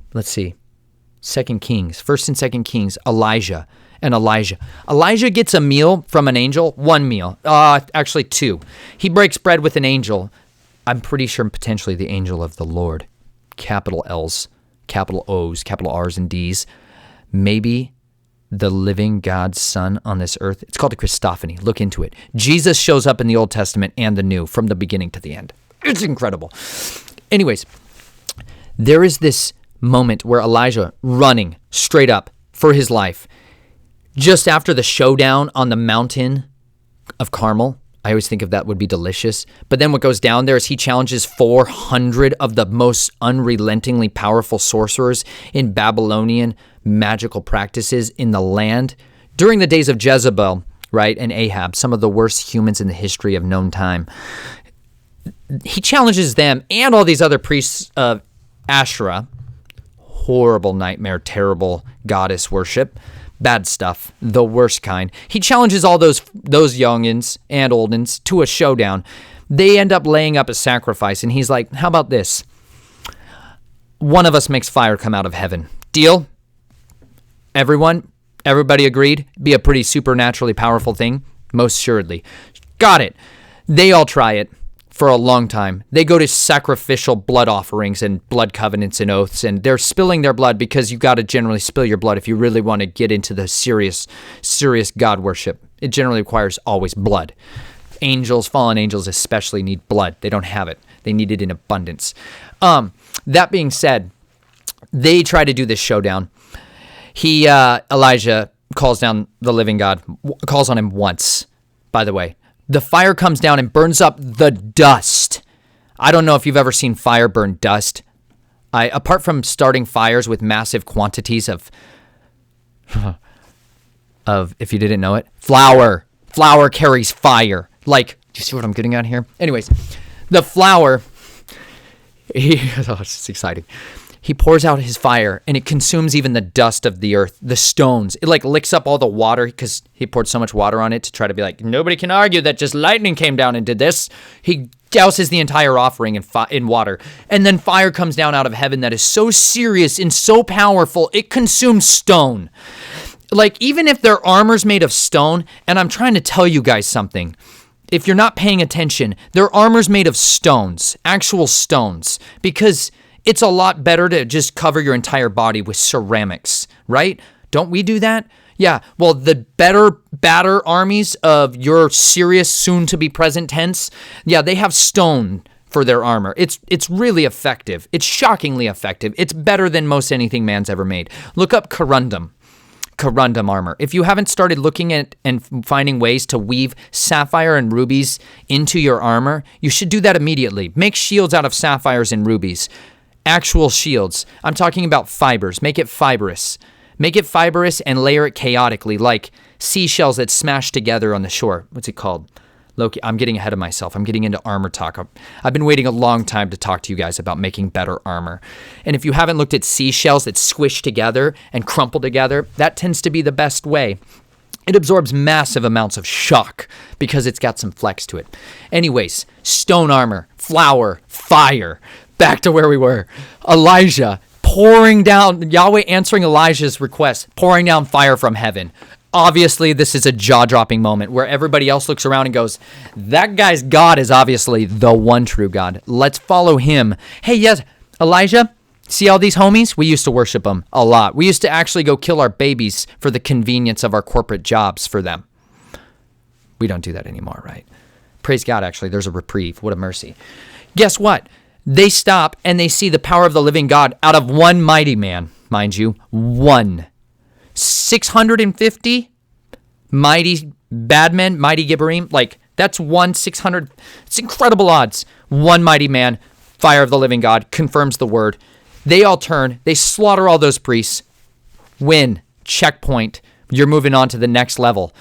1st and 2nd Kings, Elijah. Elijah gets a meal from an angel, one meal, actually 2. He breaks bread with an angel. I'm pretty sure potentially the angel of the Lord. Capital L's, capital O's, capital R's and D's. Maybe the living God's Son on this earth. It's called a Christophany. Look into it. Jesus shows up in the Old Testament and the New from the beginning to the end. It's incredible. Anyways, there is this moment where Elijah running straight up for his life. Just after the showdown on the mountain of Carmel, I always think of that would be delicious. But then what goes down there is he challenges 400 of the most unrelentingly powerful sorcerers in Babylonian magical practices in the land during the days of Jezebel, right, and Ahab, some of the worst humans in the history of known time. He challenges them and all these other priests of Asherah, horrible nightmare, terrible goddess worship. Bad stuff, the worst kind. He challenges all those youngins and oldins to a showdown. They end up laying up a sacrifice, and he's like, how about this? One of us makes fire come out of heaven. Deal? Everybody agreed? Be a pretty supernaturally powerful thing? Most assuredly. Got it. They all try it for a long time. They go to sacrificial blood offerings and blood covenants and oaths, and they're spilling their blood because you got to generally spill your blood if you really want to get into the serious God worship. It generally requires always blood. Angels, fallen angels especially, need blood. They don't have it. They need it in abundance. That being said, they try to do this showdown. Elijah calls down the living God, calls on him once, by the way. The fire comes down and burns up the dust. I don't know if you've ever seen fire burn dust. Apart from starting fires with massive quantities of, if you didn't know it, flour. Flour carries fire. Like, do you see what I'm getting at here? Anyways, the flour, it's exciting. He pours out his fire, and it consumes even the dust of the earth, the stones. It like licks up all the water because he poured so much water on it to try to be like, nobody can argue that just lightning came down and did this. He douses the entire offering in water. And then fire comes down out of heaven that is so serious and so powerful, it consumes stone. Like, even if their armor's made of stone, and I'm trying to tell you guys something, if you're not paying attention, their armor's made of stones, actual stones, because it's a lot better to just cover your entire body with ceramics, right? Don't we do that? Yeah, well, the badder armies of your serious, soon-to-be present tense, yeah, they have stone for their armor. It's really effective. It's shockingly effective. It's better than most anything man's ever made. Look up corundum armor. If you haven't started looking at and finding ways to weave sapphire and rubies into your armor, you should do that immediately. Make shields out of sapphires and rubies. Actual shields. I'm talking about fibers. Make it fibrous. Make it fibrous and layer it chaotically, like seashells that smash together on the shore. What's it called? Loki, I'm getting ahead of myself. I'm getting into armor talk. I've been waiting a long time to talk to you guys about making better armor. And if you haven't looked at seashells that squish together and crumple together, that tends to be the best way. It absorbs massive amounts of shock because it's got some flex to it. Anyways, stone armor, flour, fire. Back to where we were. Elijah pouring down, Yahweh answering Elijah's request, pouring down fire from heaven. Obviously, this is a jaw-dropping moment where everybody else looks around and goes, that guy's God is obviously the one true God. Let's follow him. Hey, yes, Elijah, see all these homies? We used to worship them a lot. We used to actually go kill our babies for the convenience of our corporate jobs for them. We don't do that anymore, right? Praise God, actually. There's a reprieve. What a mercy. Guess what? They stop and they see the power of the living God out of one mighty man, mind you, one. 650 mighty bad men, mighty Gibborim, like that's 1/600. It's incredible odds. One mighty man, fire of the living God, confirms the word. They all turn, they slaughter all those priests, win, checkpoint. You're moving on to the next level.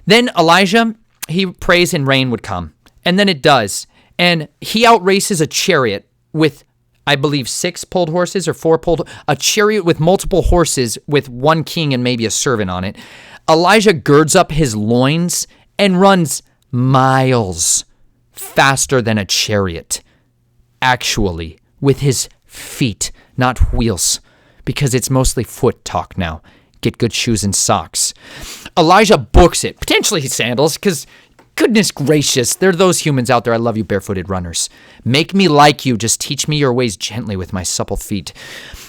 Then Elijah, he prays and rain would come. And then it does. And he outraces a chariot with, I believe, 6 pulled horses or 4 pulled, a chariot with multiple horses with one king and maybe a servant on it. Elijah girds up his loins and runs miles faster than a chariot. Actually, with his feet, not wheels, because it's mostly foot talk now. Get good shoes and socks. Elijah books it, potentially sandals, because goodness gracious, there are those humans out there. I love you, barefooted runners. Make me like you. Just teach me your ways gently with my supple feet.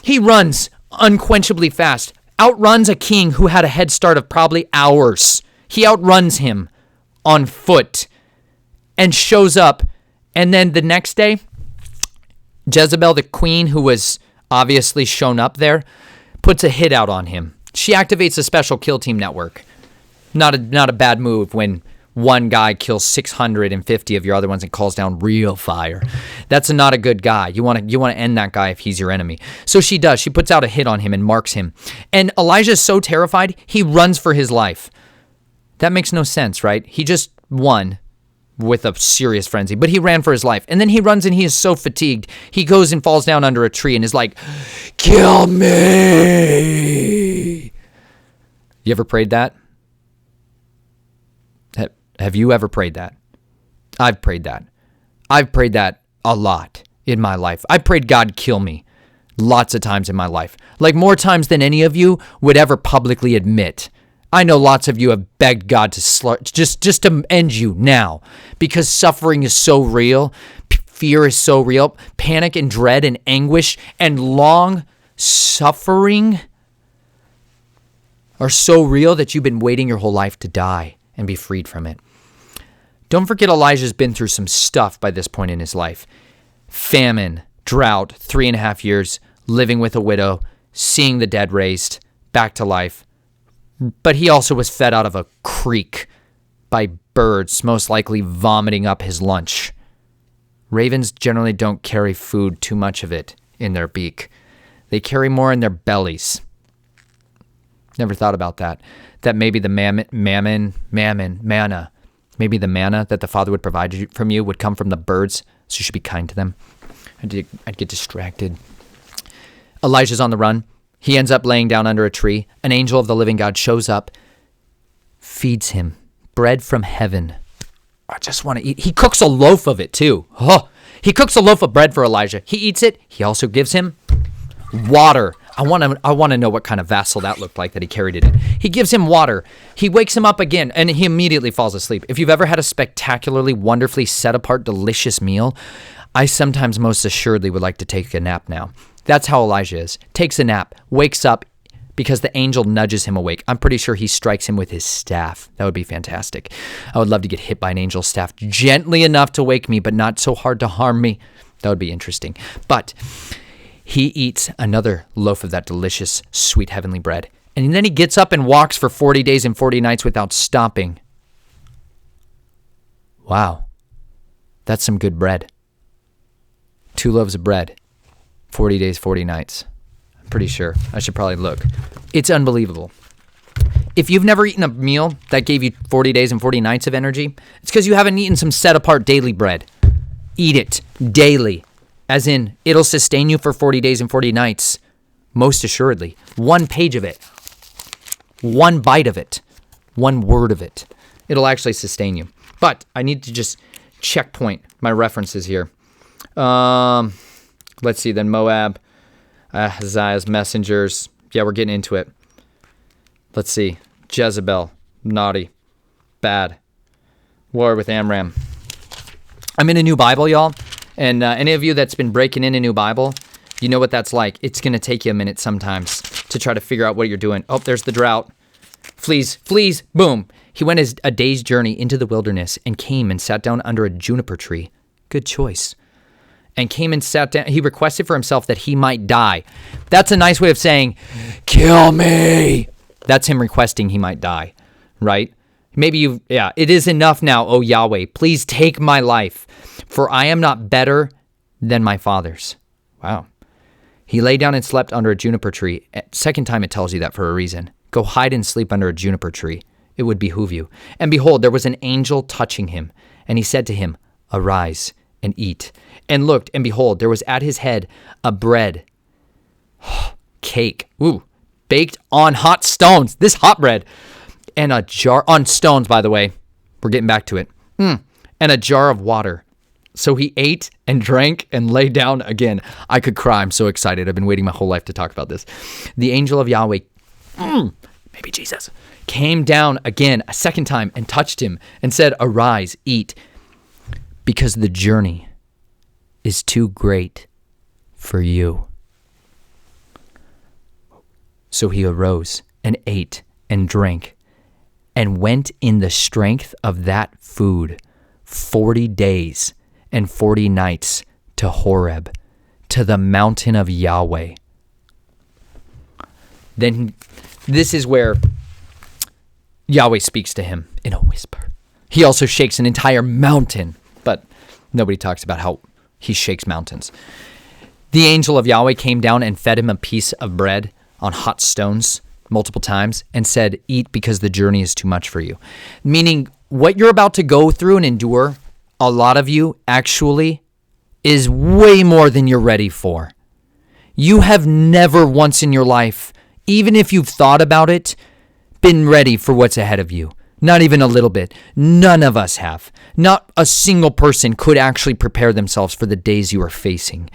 He runs unquenchably fast, outruns a king who had a head start of probably hours. He outruns him on foot and shows up. And then the next day, Jezebel, the queen who was obviously shown up there, puts a hit out on him. She activates a special kill team network. Not a bad move when one guy kills 650 of your other ones and calls down real fire. That's not a good guy. You want to end that guy if he's your enemy. So she does. She puts out a hit on him and marks him. And Elijah's so terrified, he runs for his life. That makes no sense, right? He just won with a serious frenzy, but he ran for his life. And then he runs and he is so fatigued, he goes and falls down under a tree and is like, kill me. You ever prayed that? Have you ever prayed that? I've prayed that. I've prayed that a lot in my life. I prayed God kill me lots of times in my life. Like more times than any of you would ever publicly admit. I know lots of you have begged God to just to end you now because suffering is so real. Fear is so real. Panic and dread and anguish and long suffering are so real that you've been waiting your whole life to die and be freed from it. Don't forget Elijah's been through some stuff by this point in his life. Famine, drought, 3.5 years, living with a widow, seeing the dead raised, back to life. But he also was fed out of a creek by birds, most likely vomiting up his lunch. Ravens generally don't carry food, too much of it, in their beak. They carry more in their bellies. Never thought about that. That maybe the manna, maybe the manna that the Father would provide from you would come from the birds, so you should be kind to them. I'd get distracted. Elijah's on the run. He ends up laying down under a tree. An angel of the living God shows up, feeds him bread from heaven. I just want to eat. He cooks a loaf of it too. Oh, he cooks a loaf of bread for Elijah. He eats it. He also gives him water. I want to know what kind of vessel that looked like that he carried it in. He gives him water. He wakes him up again, and he immediately falls asleep. If you've ever had a spectacularly, wonderfully set-apart, delicious meal, I sometimes most assuredly would like to take a nap now. That's how Elijah is. Takes a nap, wakes up because the angel nudges him awake. I'm pretty sure he strikes him with his staff. That would be fantastic. I would love to get hit by an angel's staff gently enough to wake me, but not so hard to harm me. That would be interesting. But he eats another loaf of that delicious, sweet heavenly bread. And then he gets up and walks for 40 days and 40 nights without stopping. Wow. That's some good bread. 2 loaves of bread, 40 days, 40 nights. I'm pretty sure. I should probably look. It's unbelievable. If you've never eaten a meal that gave you 40 days and 40 nights of energy, it's because you haven't eaten some set-apart daily bread. Eat it daily. As in, it'll sustain you for 40 days and 40 nights. Most assuredly. 1 page of it. 1 bite of it. 1 word of it. It'll actually sustain you. But I need to just checkpoint my references here. Let's see then. Moab. Ahaziah's messengers. Yeah, we're getting into it. Let's see. Jezebel, naughty, bad. War with Amram. I'm in a new Bible, y'all. And any of you that's been breaking in a new Bible, you know what that's like. It's going to take you a minute sometimes to try to figure out what you're doing. Oh, there's the drought. Fleas, boom. He went a day's journey into the wilderness and came and sat down under a juniper tree. Good choice. And came and sat down. He requested for himself that he might die. That's a nice way of saying, kill me. That's him requesting he might die, right? Maybe it is enough now, O Yahweh. Please take my life, for I am not better than my fathers. Wow. He lay down and slept under a juniper tree. Second time it tells you that for a reason. Go hide and sleep under a juniper tree. It would behoove you. And behold, there was an angel touching him. And he said to him, arise and eat. And looked, and behold, there was at his head a bread, cake, baked on hot stones. This hot bread. And a jar, on stones, by the way. We're getting back to it. And a jar of water. So he ate and drank and lay down again. I could cry. I'm so excited. I've been waiting my whole life to talk about this. The angel of Yahweh, maybe Jesus, came down again a second time and touched him and said, arise, eat, because the journey is too great for you. So he arose and ate and drank and went in the strength of that food 40 days and 40 nights to Horeb, to the mountain of Yahweh. Then this is where Yahweh speaks to him in a whisper. He also shakes an entire mountain, but nobody talks about how he shakes mountains. The angel of Yahweh came down and fed him a piece of bread on hot stones multiple times and said, eat because the journey is too much for you. Meaning what you're about to go through and endure, a lot of you actually is way more than you're ready for. You have never once in your life, even if you've thought about it, been ready for what's ahead of you. Not even a little bit. None of us have. Not a single person could actually prepare themselves for the days you are facing.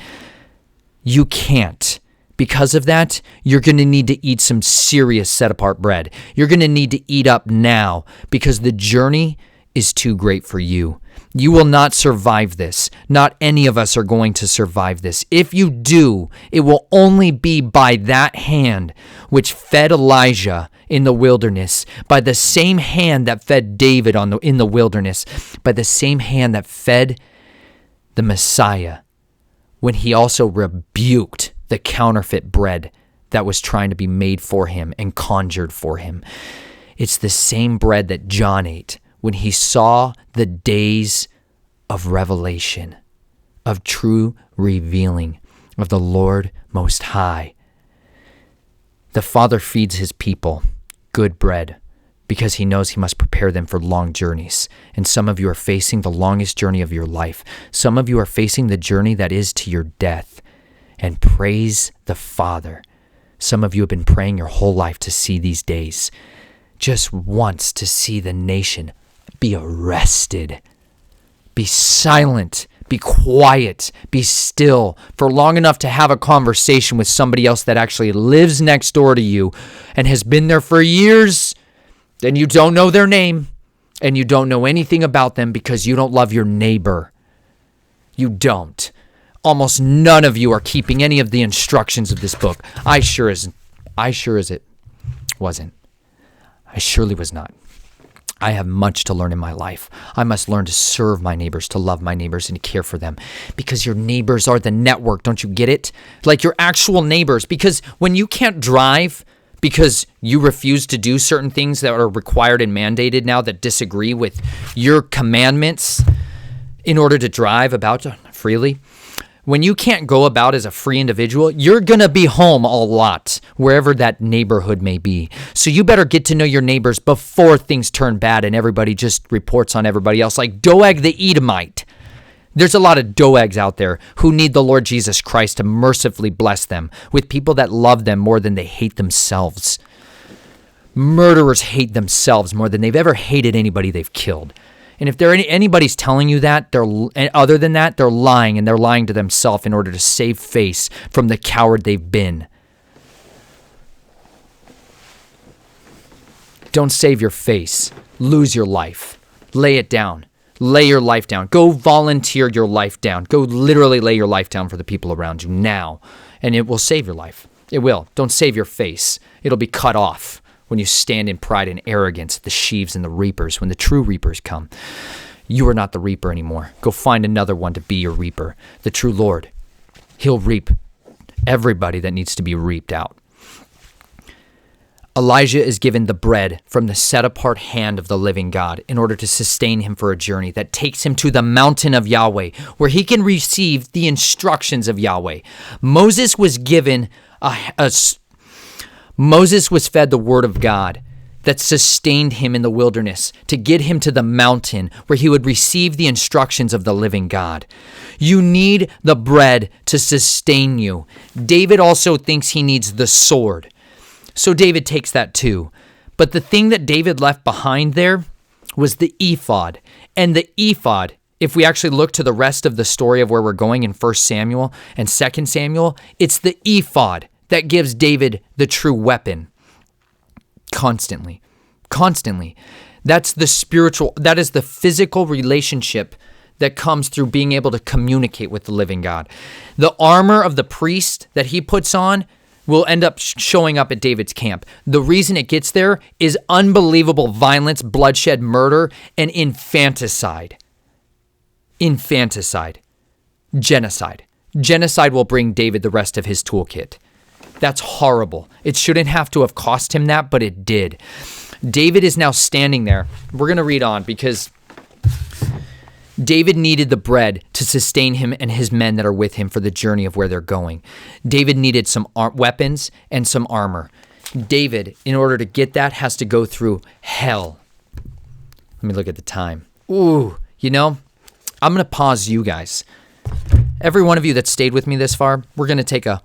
You can't. Because of that, you're going to need to eat some serious set-apart bread. You're going to need to eat up now because the journey is too great for you. You will not survive this. Not any of us are going to survive this. If you do, it will only be by that hand which fed Elijah in the wilderness, by the same hand that fed David in the wilderness, by the same hand that fed the Messiah when he also rebuked the counterfeit bread that was trying to be made for him and conjured for him. It's the same bread that John ate when he saw the days of revelation, of true revealing of the Lord Most High. The Father feeds his people good bread because he knows he must prepare them for long journeys. And some of you are facing the longest journey of your life. Some of you are facing the journey that is to your death. And praise the Father. Some of you have been praying your whole life to see these days. Just once to see the nation be arrested. Be silent. Be quiet. Be still for long enough to have a conversation with somebody else that actually lives next door to you and has been there for years. And you don't know their name. And you don't know anything about them because you don't love your neighbor. You don't. Almost none of you are keeping any of the instructions of this book. I sure as it wasn't. I surely was not. I have much to learn in my life. I must learn to serve my neighbors, to love my neighbors, and to care for them. Because your neighbors are the network. Don't you get it? Like your actual neighbors. Because when you can't drive because you refuse to do certain things that are required and mandated now that disagree with your commandments in order to drive about freely, when you can't go about as a free individual, you're going to be home a lot, wherever that neighborhood may be. So you better get to know your neighbors before things turn bad and everybody just reports on everybody else. Like Doeg the Edomite. There's a lot of Doegs out there who need the Lord Jesus Christ to mercifully bless them with people that love them more than they hate themselves. Murderers hate themselves more than they've ever hated anybody they've killed. And if anybody's telling you that, other than that, they're lying, and they're lying to themselves in order to save face from the coward they've been. Don't save your face. Lose your life. Lay it down. Lay your life down. Go volunteer your life down. Go literally lay your life down for the people around you now, and it will save your life. It will. Don't save your face. It'll be cut off when you stand in pride and arrogance at the sheaves and the reapers, when the true reapers come. You are not the reaper anymore. Go find another one to be your reaper, the true Lord. He'll reap everybody that needs to be reaped out. Elijah is given the bread from the set-apart hand of the living God in order to sustain him for a journey that takes him to the mountain of Yahweh, where he can receive the instructions of Yahweh. Moses was given Moses was fed the word of God that sustained him in the wilderness to get him to the mountain where he would receive the instructions of the living God. You need the bread to sustain you. David also thinks he needs the sword. So David takes that too. But the thing that David left behind there was the ephod. And the ephod, if we actually look to the rest of the story of where we're going in 1 Samuel and 2 Samuel, it's the ephod that gives David the true weapon. Constantly. That's the spiritual, that is the physical relationship that comes through being able to communicate with the living God. The armor of the priest that he puts on will end up showing up at David's camp. The reason it gets there is unbelievable violence, bloodshed, murder, and infanticide. Genocide. Genocide will bring David the rest of his toolkit. That's horrible. It shouldn't have to have cost him that, but it did. David is now standing there. We're going to read on because David needed the bread to sustain him and his men that are with him for the journey of where they're going. David needed some weapons and some armor. David, in order to get that, has to go through hell. Let me look at the time. Ooh, I'm going to pause you guys. Every one of you that stayed with me this far, we're going to take a...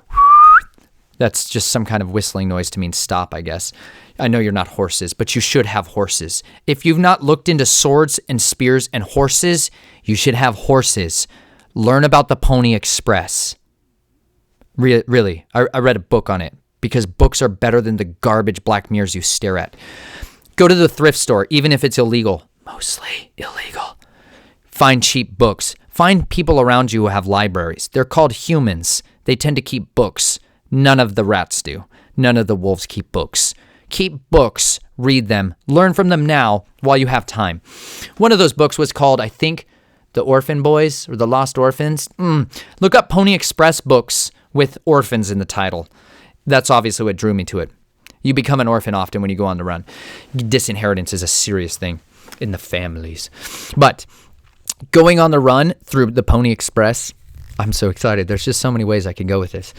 That's just some kind of whistling noise to mean stop, I guess. I know you're not horses, but you should have horses. If you've not looked into swords and spears and horses, you should have horses. Learn about the Pony Express. Really, I read a book on it because books are better than the garbage Black Mirrors you stare at. Go to the thrift store, even if it's illegal. Mostly illegal. Find cheap books. Find people around you who have libraries. They're called humans. They tend to keep books. None of the rats do. None of the wolves keep books. Keep books, read them, learn from them now while you have time. One of those books was called, I think, The Orphan Boys or The Lost Orphans. Look up Pony Express books with orphans in the title. That's obviously what drew me to it. You become an orphan often when you go on the run. Disinheritance is a serious thing in the families. But going on the run through the Pony Express, I'm so excited. There's just so many ways I can go with this.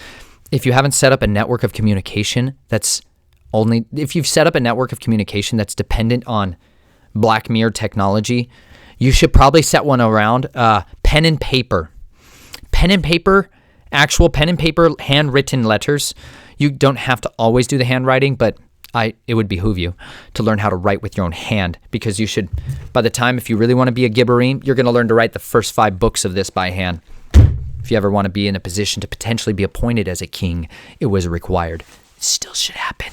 If you haven't set up a network of communication if you've set up a network of communication that's dependent on Black Mirror technology, you should probably set one around pen and paper. Actual pen and paper, handwritten letters. You don't have to always do the handwriting, but it would behoove you to learn how to write with your own hand, because you should, by the time, if you really want to be a Gibborim, you're going to learn to write the first 5 books of this by hand. If you ever want to be in a position to potentially be appointed as a king, it was required. It still should happen.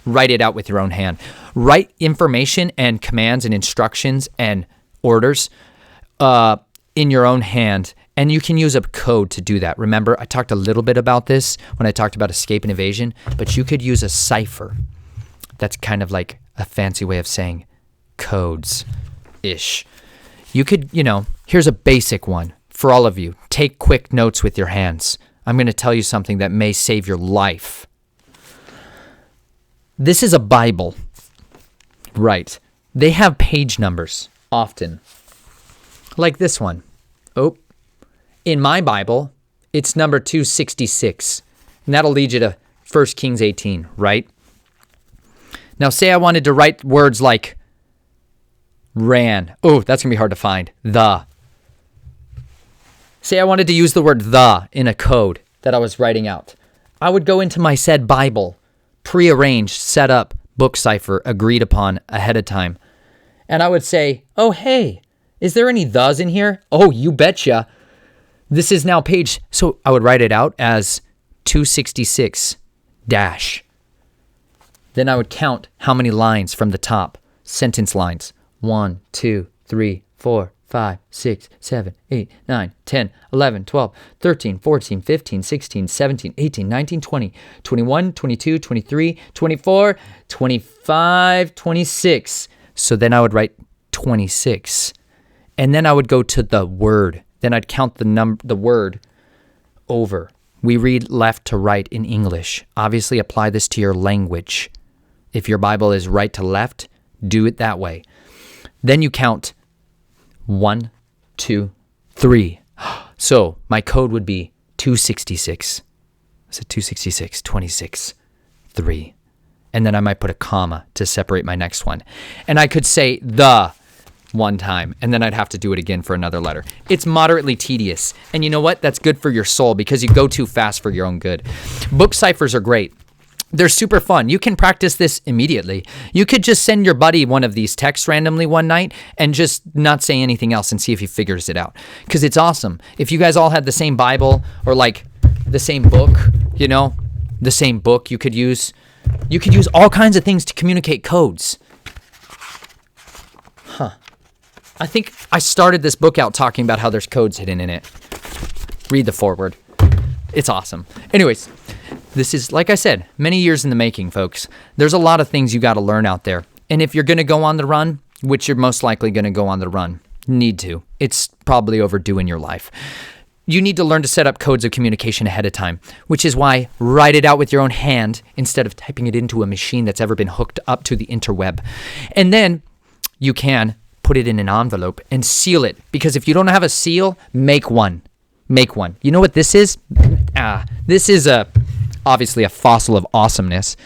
Write it out with your own hand. Write information and commands and instructions and orders in your own hand, and you can use a code to do that. Remember, I talked a little bit about this when I talked about escape and evasion, but you could use a cipher. That's kind of like a fancy way of saying codes-ish. You could, here's a basic one. For all of you, take quick notes with your hands. I'm going to tell you something that may save your life. This is a Bible. Right. They have page numbers often. Like this one. In my Bible, it's number 266. And that'll lead you to 1 Kings 18, right? Now, say I wanted to write words like ran. Oh, that's going to be hard to find. Say I wanted to use the word the in a code that I was writing out. I would go into my said Bible, prearranged, set up, book cipher, agreed upon ahead of time. And I would say, oh, hey, Is there any thes in here? Oh, you betcha. This is now page, so I would write it out as 266 dash. Then I would count how many lines from the top, sentence lines. 1, 2, 3, 4, 5, 6, 7, 8, 9, 10, 11, 12, 13, 14, 15, 16, 17, 18, 19, 20, 21, 22, 23, 24, 25, 26. So then I would write 26. And then I would go to the word. Then I'd count the word over. We read left to right in English. Obviously apply this to your language. If your Bible is right to left, do it that way. Then you count 1, 2, 3. So my code would be 266. I said 266, 26, 3. And then I might put a comma to separate my next one. And I could say the one time, and then I'd have to do it again for another letter. It's moderately tedious. And you know what? That's good for your soul because you go too fast for your own good. Book ciphers are great. They're super fun. You can practice this immediately. You could just send your buddy one of these texts randomly one night and just not say anything else and see if he figures it out. Because it's awesome. If you guys all had the same Bible or like the same book, you know, the same book you could use all kinds of things to communicate codes. I think I started this book out talking about how there's codes hidden in it. Read the foreword. It's awesome. Anyways, this is, like I said, many years in the making, folks. There's a lot of things you got to learn out there. And if you're going to go on the run, which you're most likely going to go on the run, need to. It's probably overdue in your life. You need to learn to set up codes of communication ahead of time, which is why write it out with your own hand instead of typing it into a machine that's ever been hooked up to the interweb. And then you can put it in an envelope and seal it. Because if you don't have a seal, make one. Make one. You know what this is? This is obviously a fossil of awesomeness.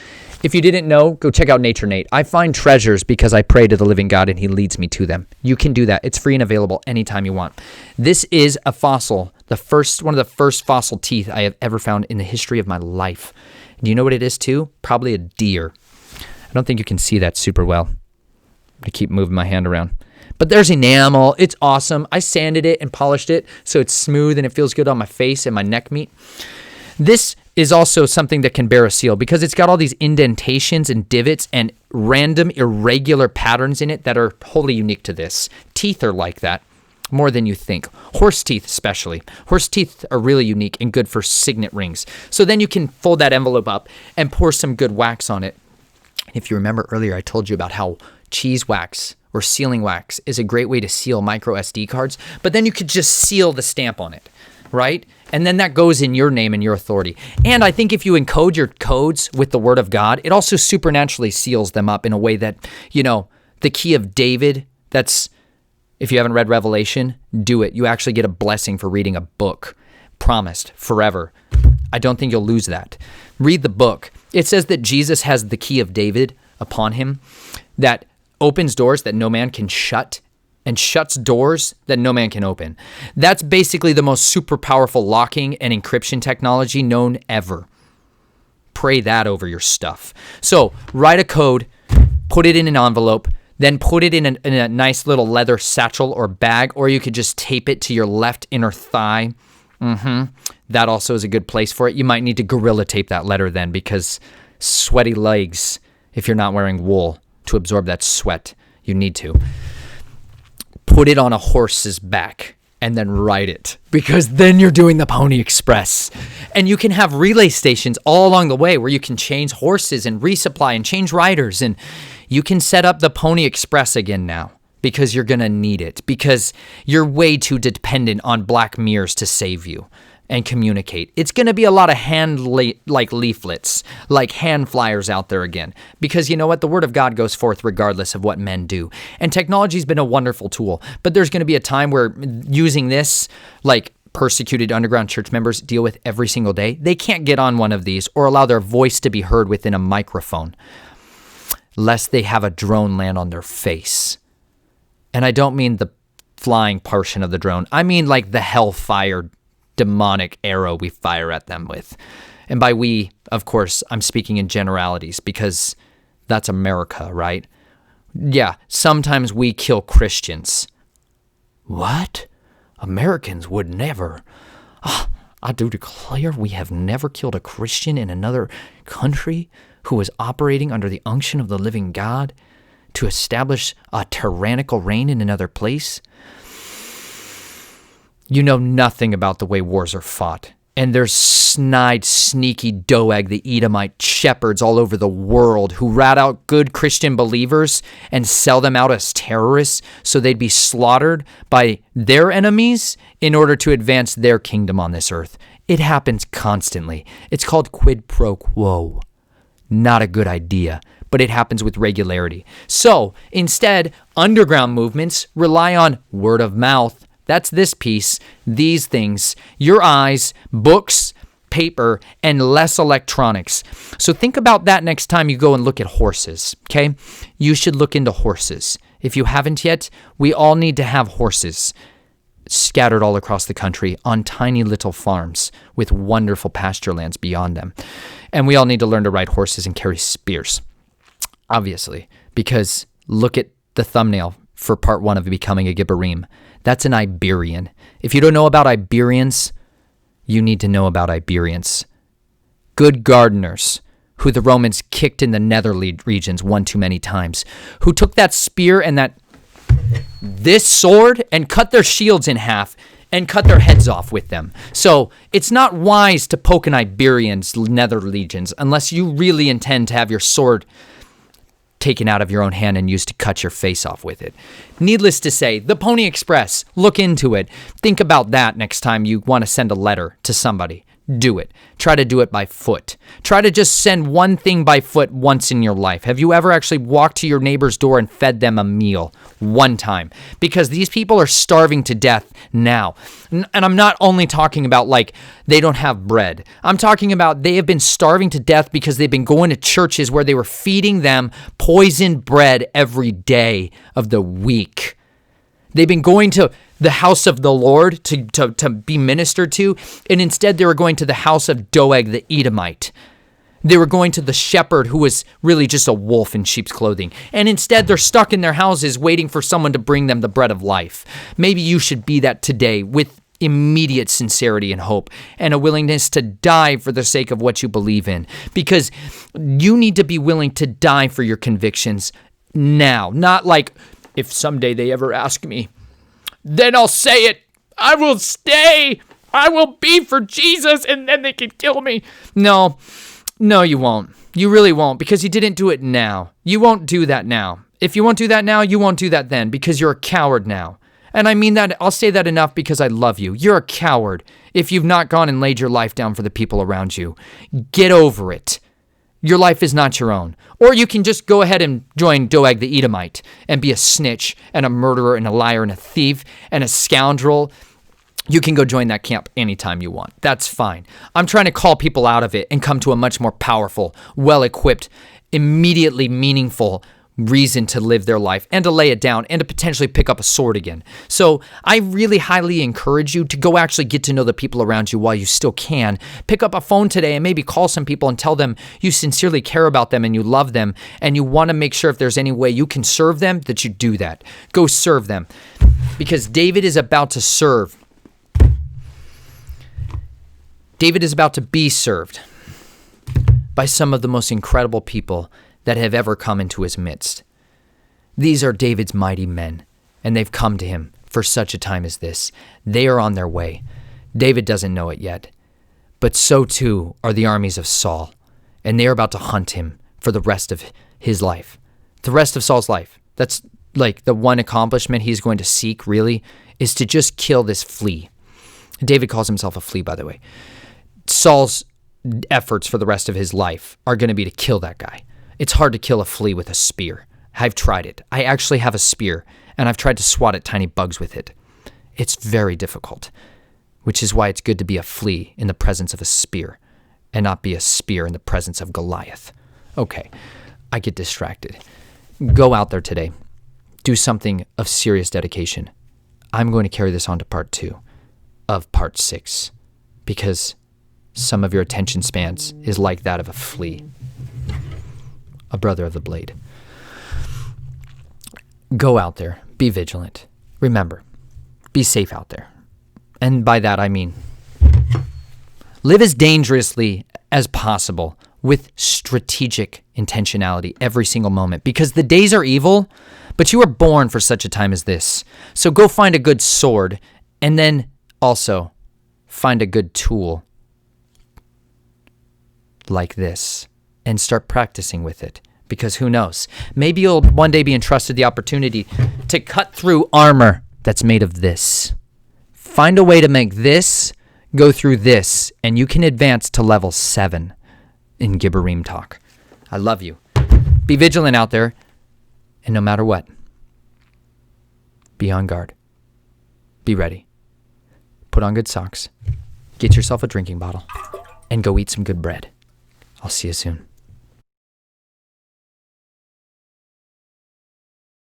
If you didn't know, go check out Nature Nate. I find treasures because I pray to the living God and he leads me to them. You can do that. It's free and available anytime you want. This is a fossil, one of the first fossil teeth I have ever found in the history of my life. Do you know what it is too? Probably a deer. I don't think you can see that super well. I keep moving my hand around. But there's enamel. It's awesome. I sanded it and polished it so it's smooth and it feels good on my face and my neck meat. This is also something that can bear a seal because it's got all these indentations and divots and random irregular patterns in it that are wholly unique to this. Teeth are like that more than you think. Horse teeth especially. Horse teeth are really unique and good for signet rings. So then you can fold that envelope up and pour some good wax on it. If you remember earlier, I told you about how cheese wax or sealing wax is a great way to seal micro SD cards, but then you could just seal the stamp on it, right? And then that goes in your name and your authority. And I think if you encode your codes with the word of God, it also supernaturally seals them up in a way that, you know, the key of David, that's, if you haven't read Revelation, do it. You actually get a blessing for reading a book, promised forever. I don't think you'll lose that. Read the book. It says that Jesus has the key of David upon him that opens doors that no man can shut and shuts doors that no man can open. That's basically the most super powerful locking and encryption technology known ever. Pray that over your stuff. So write a code, put it in an envelope, then put it in a nice little leather satchel or bag, or you could just tape it to your left inner thigh. That also is a good place for it. You might need to gorilla tape that letter then because sweaty legs, if you're not wearing wool to absorb that sweat, you need to. Put it on a horse's back and then ride it because then you're doing the Pony Express. And you can have relay stations all along the way where you can change horses and resupply and change riders. And you can set up the Pony Express again now because you're going to need it because you're way too dependent on black mirrors to save you and communicate. It's going to be a lot of like leaflets, like hand flyers out there again. Because you know what? The word of God goes forth regardless of what men do. And technology's been a wonderful tool. But there's going to be a time where using this, like persecuted underground church members deal with every single day, they can't get on one of these or allow their voice to be heard within a microphone, lest they have a drone land on their face. And I don't mean the flying portion of the drone. I mean like the hellfire demonic arrow we fire at them with. And by we, of course, I'm speaking in generalities because that's America, right? Yeah, sometimes we kill Christians. What? Americans would never. I do declare we have never killed a Christian in another country who was operating under the unction of the living God to establish a tyrannical reign in another place. You know nothing about the way wars are fought. And there's snide, sneaky Doeg, the Edomite shepherds all over the world who rat out good Christian believers and sell them out as terrorists so they'd be slaughtered by their enemies in order to advance their kingdom on this earth. It happens constantly. It's called quid pro quo. Not a good idea, but it happens with regularity. So instead, underground movements rely on word of mouth. That's this piece, these things, your eyes, books, paper, and less electronics. So think about that next time you go and look at horses, okay? You should look into horses. If you haven't yet, we all need to have horses scattered all across the country on tiny little farms with wonderful pasture lands beyond them. And we all need to learn to ride horses and carry spears, obviously, because look at the thumbnail for part 1 of Becoming a Gibborim. That's an Iberian. If you don't know about Iberians, you need to know about Iberians. Good gardeners who the Romans kicked in the nether regions one too many times, who took that spear and this sword and cut their shields in half and cut their heads off with them. So it's not wise to poke an Iberian's nether legions unless you really intend to have your sword taken out of your own hand and used to cut your face off with it. Needless to say, the Pony Express, look into it. Think about that next time you want to send a letter to somebody. Do it. Try to do it by foot. Try to just send one thing by foot once in your life. Have you ever actually walked to your neighbor's door and fed them a meal? One time. Because these people are starving to death now. And I'm not only talking about like they don't have bread. I'm talking about they have been starving to death because they've been going to churches where they were feeding them poisoned bread every day of the week. They've been going to the house of the Lord to be ministered to, and instead they were going to the house of Doeg the Edomite. They were going to the shepherd who was really just a wolf in sheep's clothing. And instead they're stuck in their houses waiting for someone to bring them the bread of life. Maybe you should be that today with immediate sincerity and hope and a willingness to die for the sake of what you believe in. Because you need to be willing to die for your convictions now. Not like, if someday they ever ask me, then I'll say it. I will stay. I will be for Jesus, and then they can kill me. No, you won't. You really won't, because you didn't do it now. You won't do that now. If you won't do that now, you won't do that then, because you're a coward now. And I mean that, I'll say that enough because I love you. You're a coward if you've not gone and laid your life down for the people around you. Get over it. Your life is not your own. Or you can just go ahead and join Doeg the Edomite and be a snitch and a murderer and a liar and a thief and a scoundrel. You can go join that camp anytime you want. That's fine. I'm trying to call people out of it and come to a much more powerful, well-equipped, immediately meaningful reason to live their life and to lay it down and to potentially pick up a sword again. So I really highly encourage you to go actually get to know the people around you while you still can. Pick up a phone today and maybe call some people and tell them you sincerely care about them and you love them and you want to make sure if there's any way you can serve them that you do that. Go serve them, because David is about to serve. David is about to be served by some of the most incredible people that have ever come into his midst. These are David's mighty men, and they've come to him for such a time as this. They are on their way. David doesn't know it yet, but so too are the armies of Saul, and they are about to hunt him for the rest of his life. The rest of Saul's life. That's like the one accomplishment he's going to seek, really, is to just kill this flea. David calls himself a flea, by the way. Saul's efforts for the rest of his life are going to be to kill that guy. It's hard to kill a flea with a spear. I've tried it. I actually have a spear, and I've tried to swat at tiny bugs with it. It's very difficult, which is why it's good to be a flea in the presence of a spear and not be a spear in the presence of Goliath. Okay, I get distracted. Go out there today. Do something of serious dedication. I'm going to carry this on to part 2 of part 6, because some of your attention spans is like that of a flea. A brother of the blade. Go out there. Be vigilant. Remember, be safe out there. And by that, I mean live as dangerously as possible with strategic intentionality every single moment, because the days are evil, but you were born for such a time as this. So go find a good sword, and then also find a good tool like this and start practicing with it, because who knows? Maybe you'll one day be entrusted the opportunity to cut through armor that's made of this. Find a way to make this go through this, and you can advance to level 7 in Gibborim talk. I love you. Be vigilant out there, and no matter what, be on guard. Be ready. Put on good socks. Get yourself a drinking bottle, and go eat some good bread. I'll see you soon.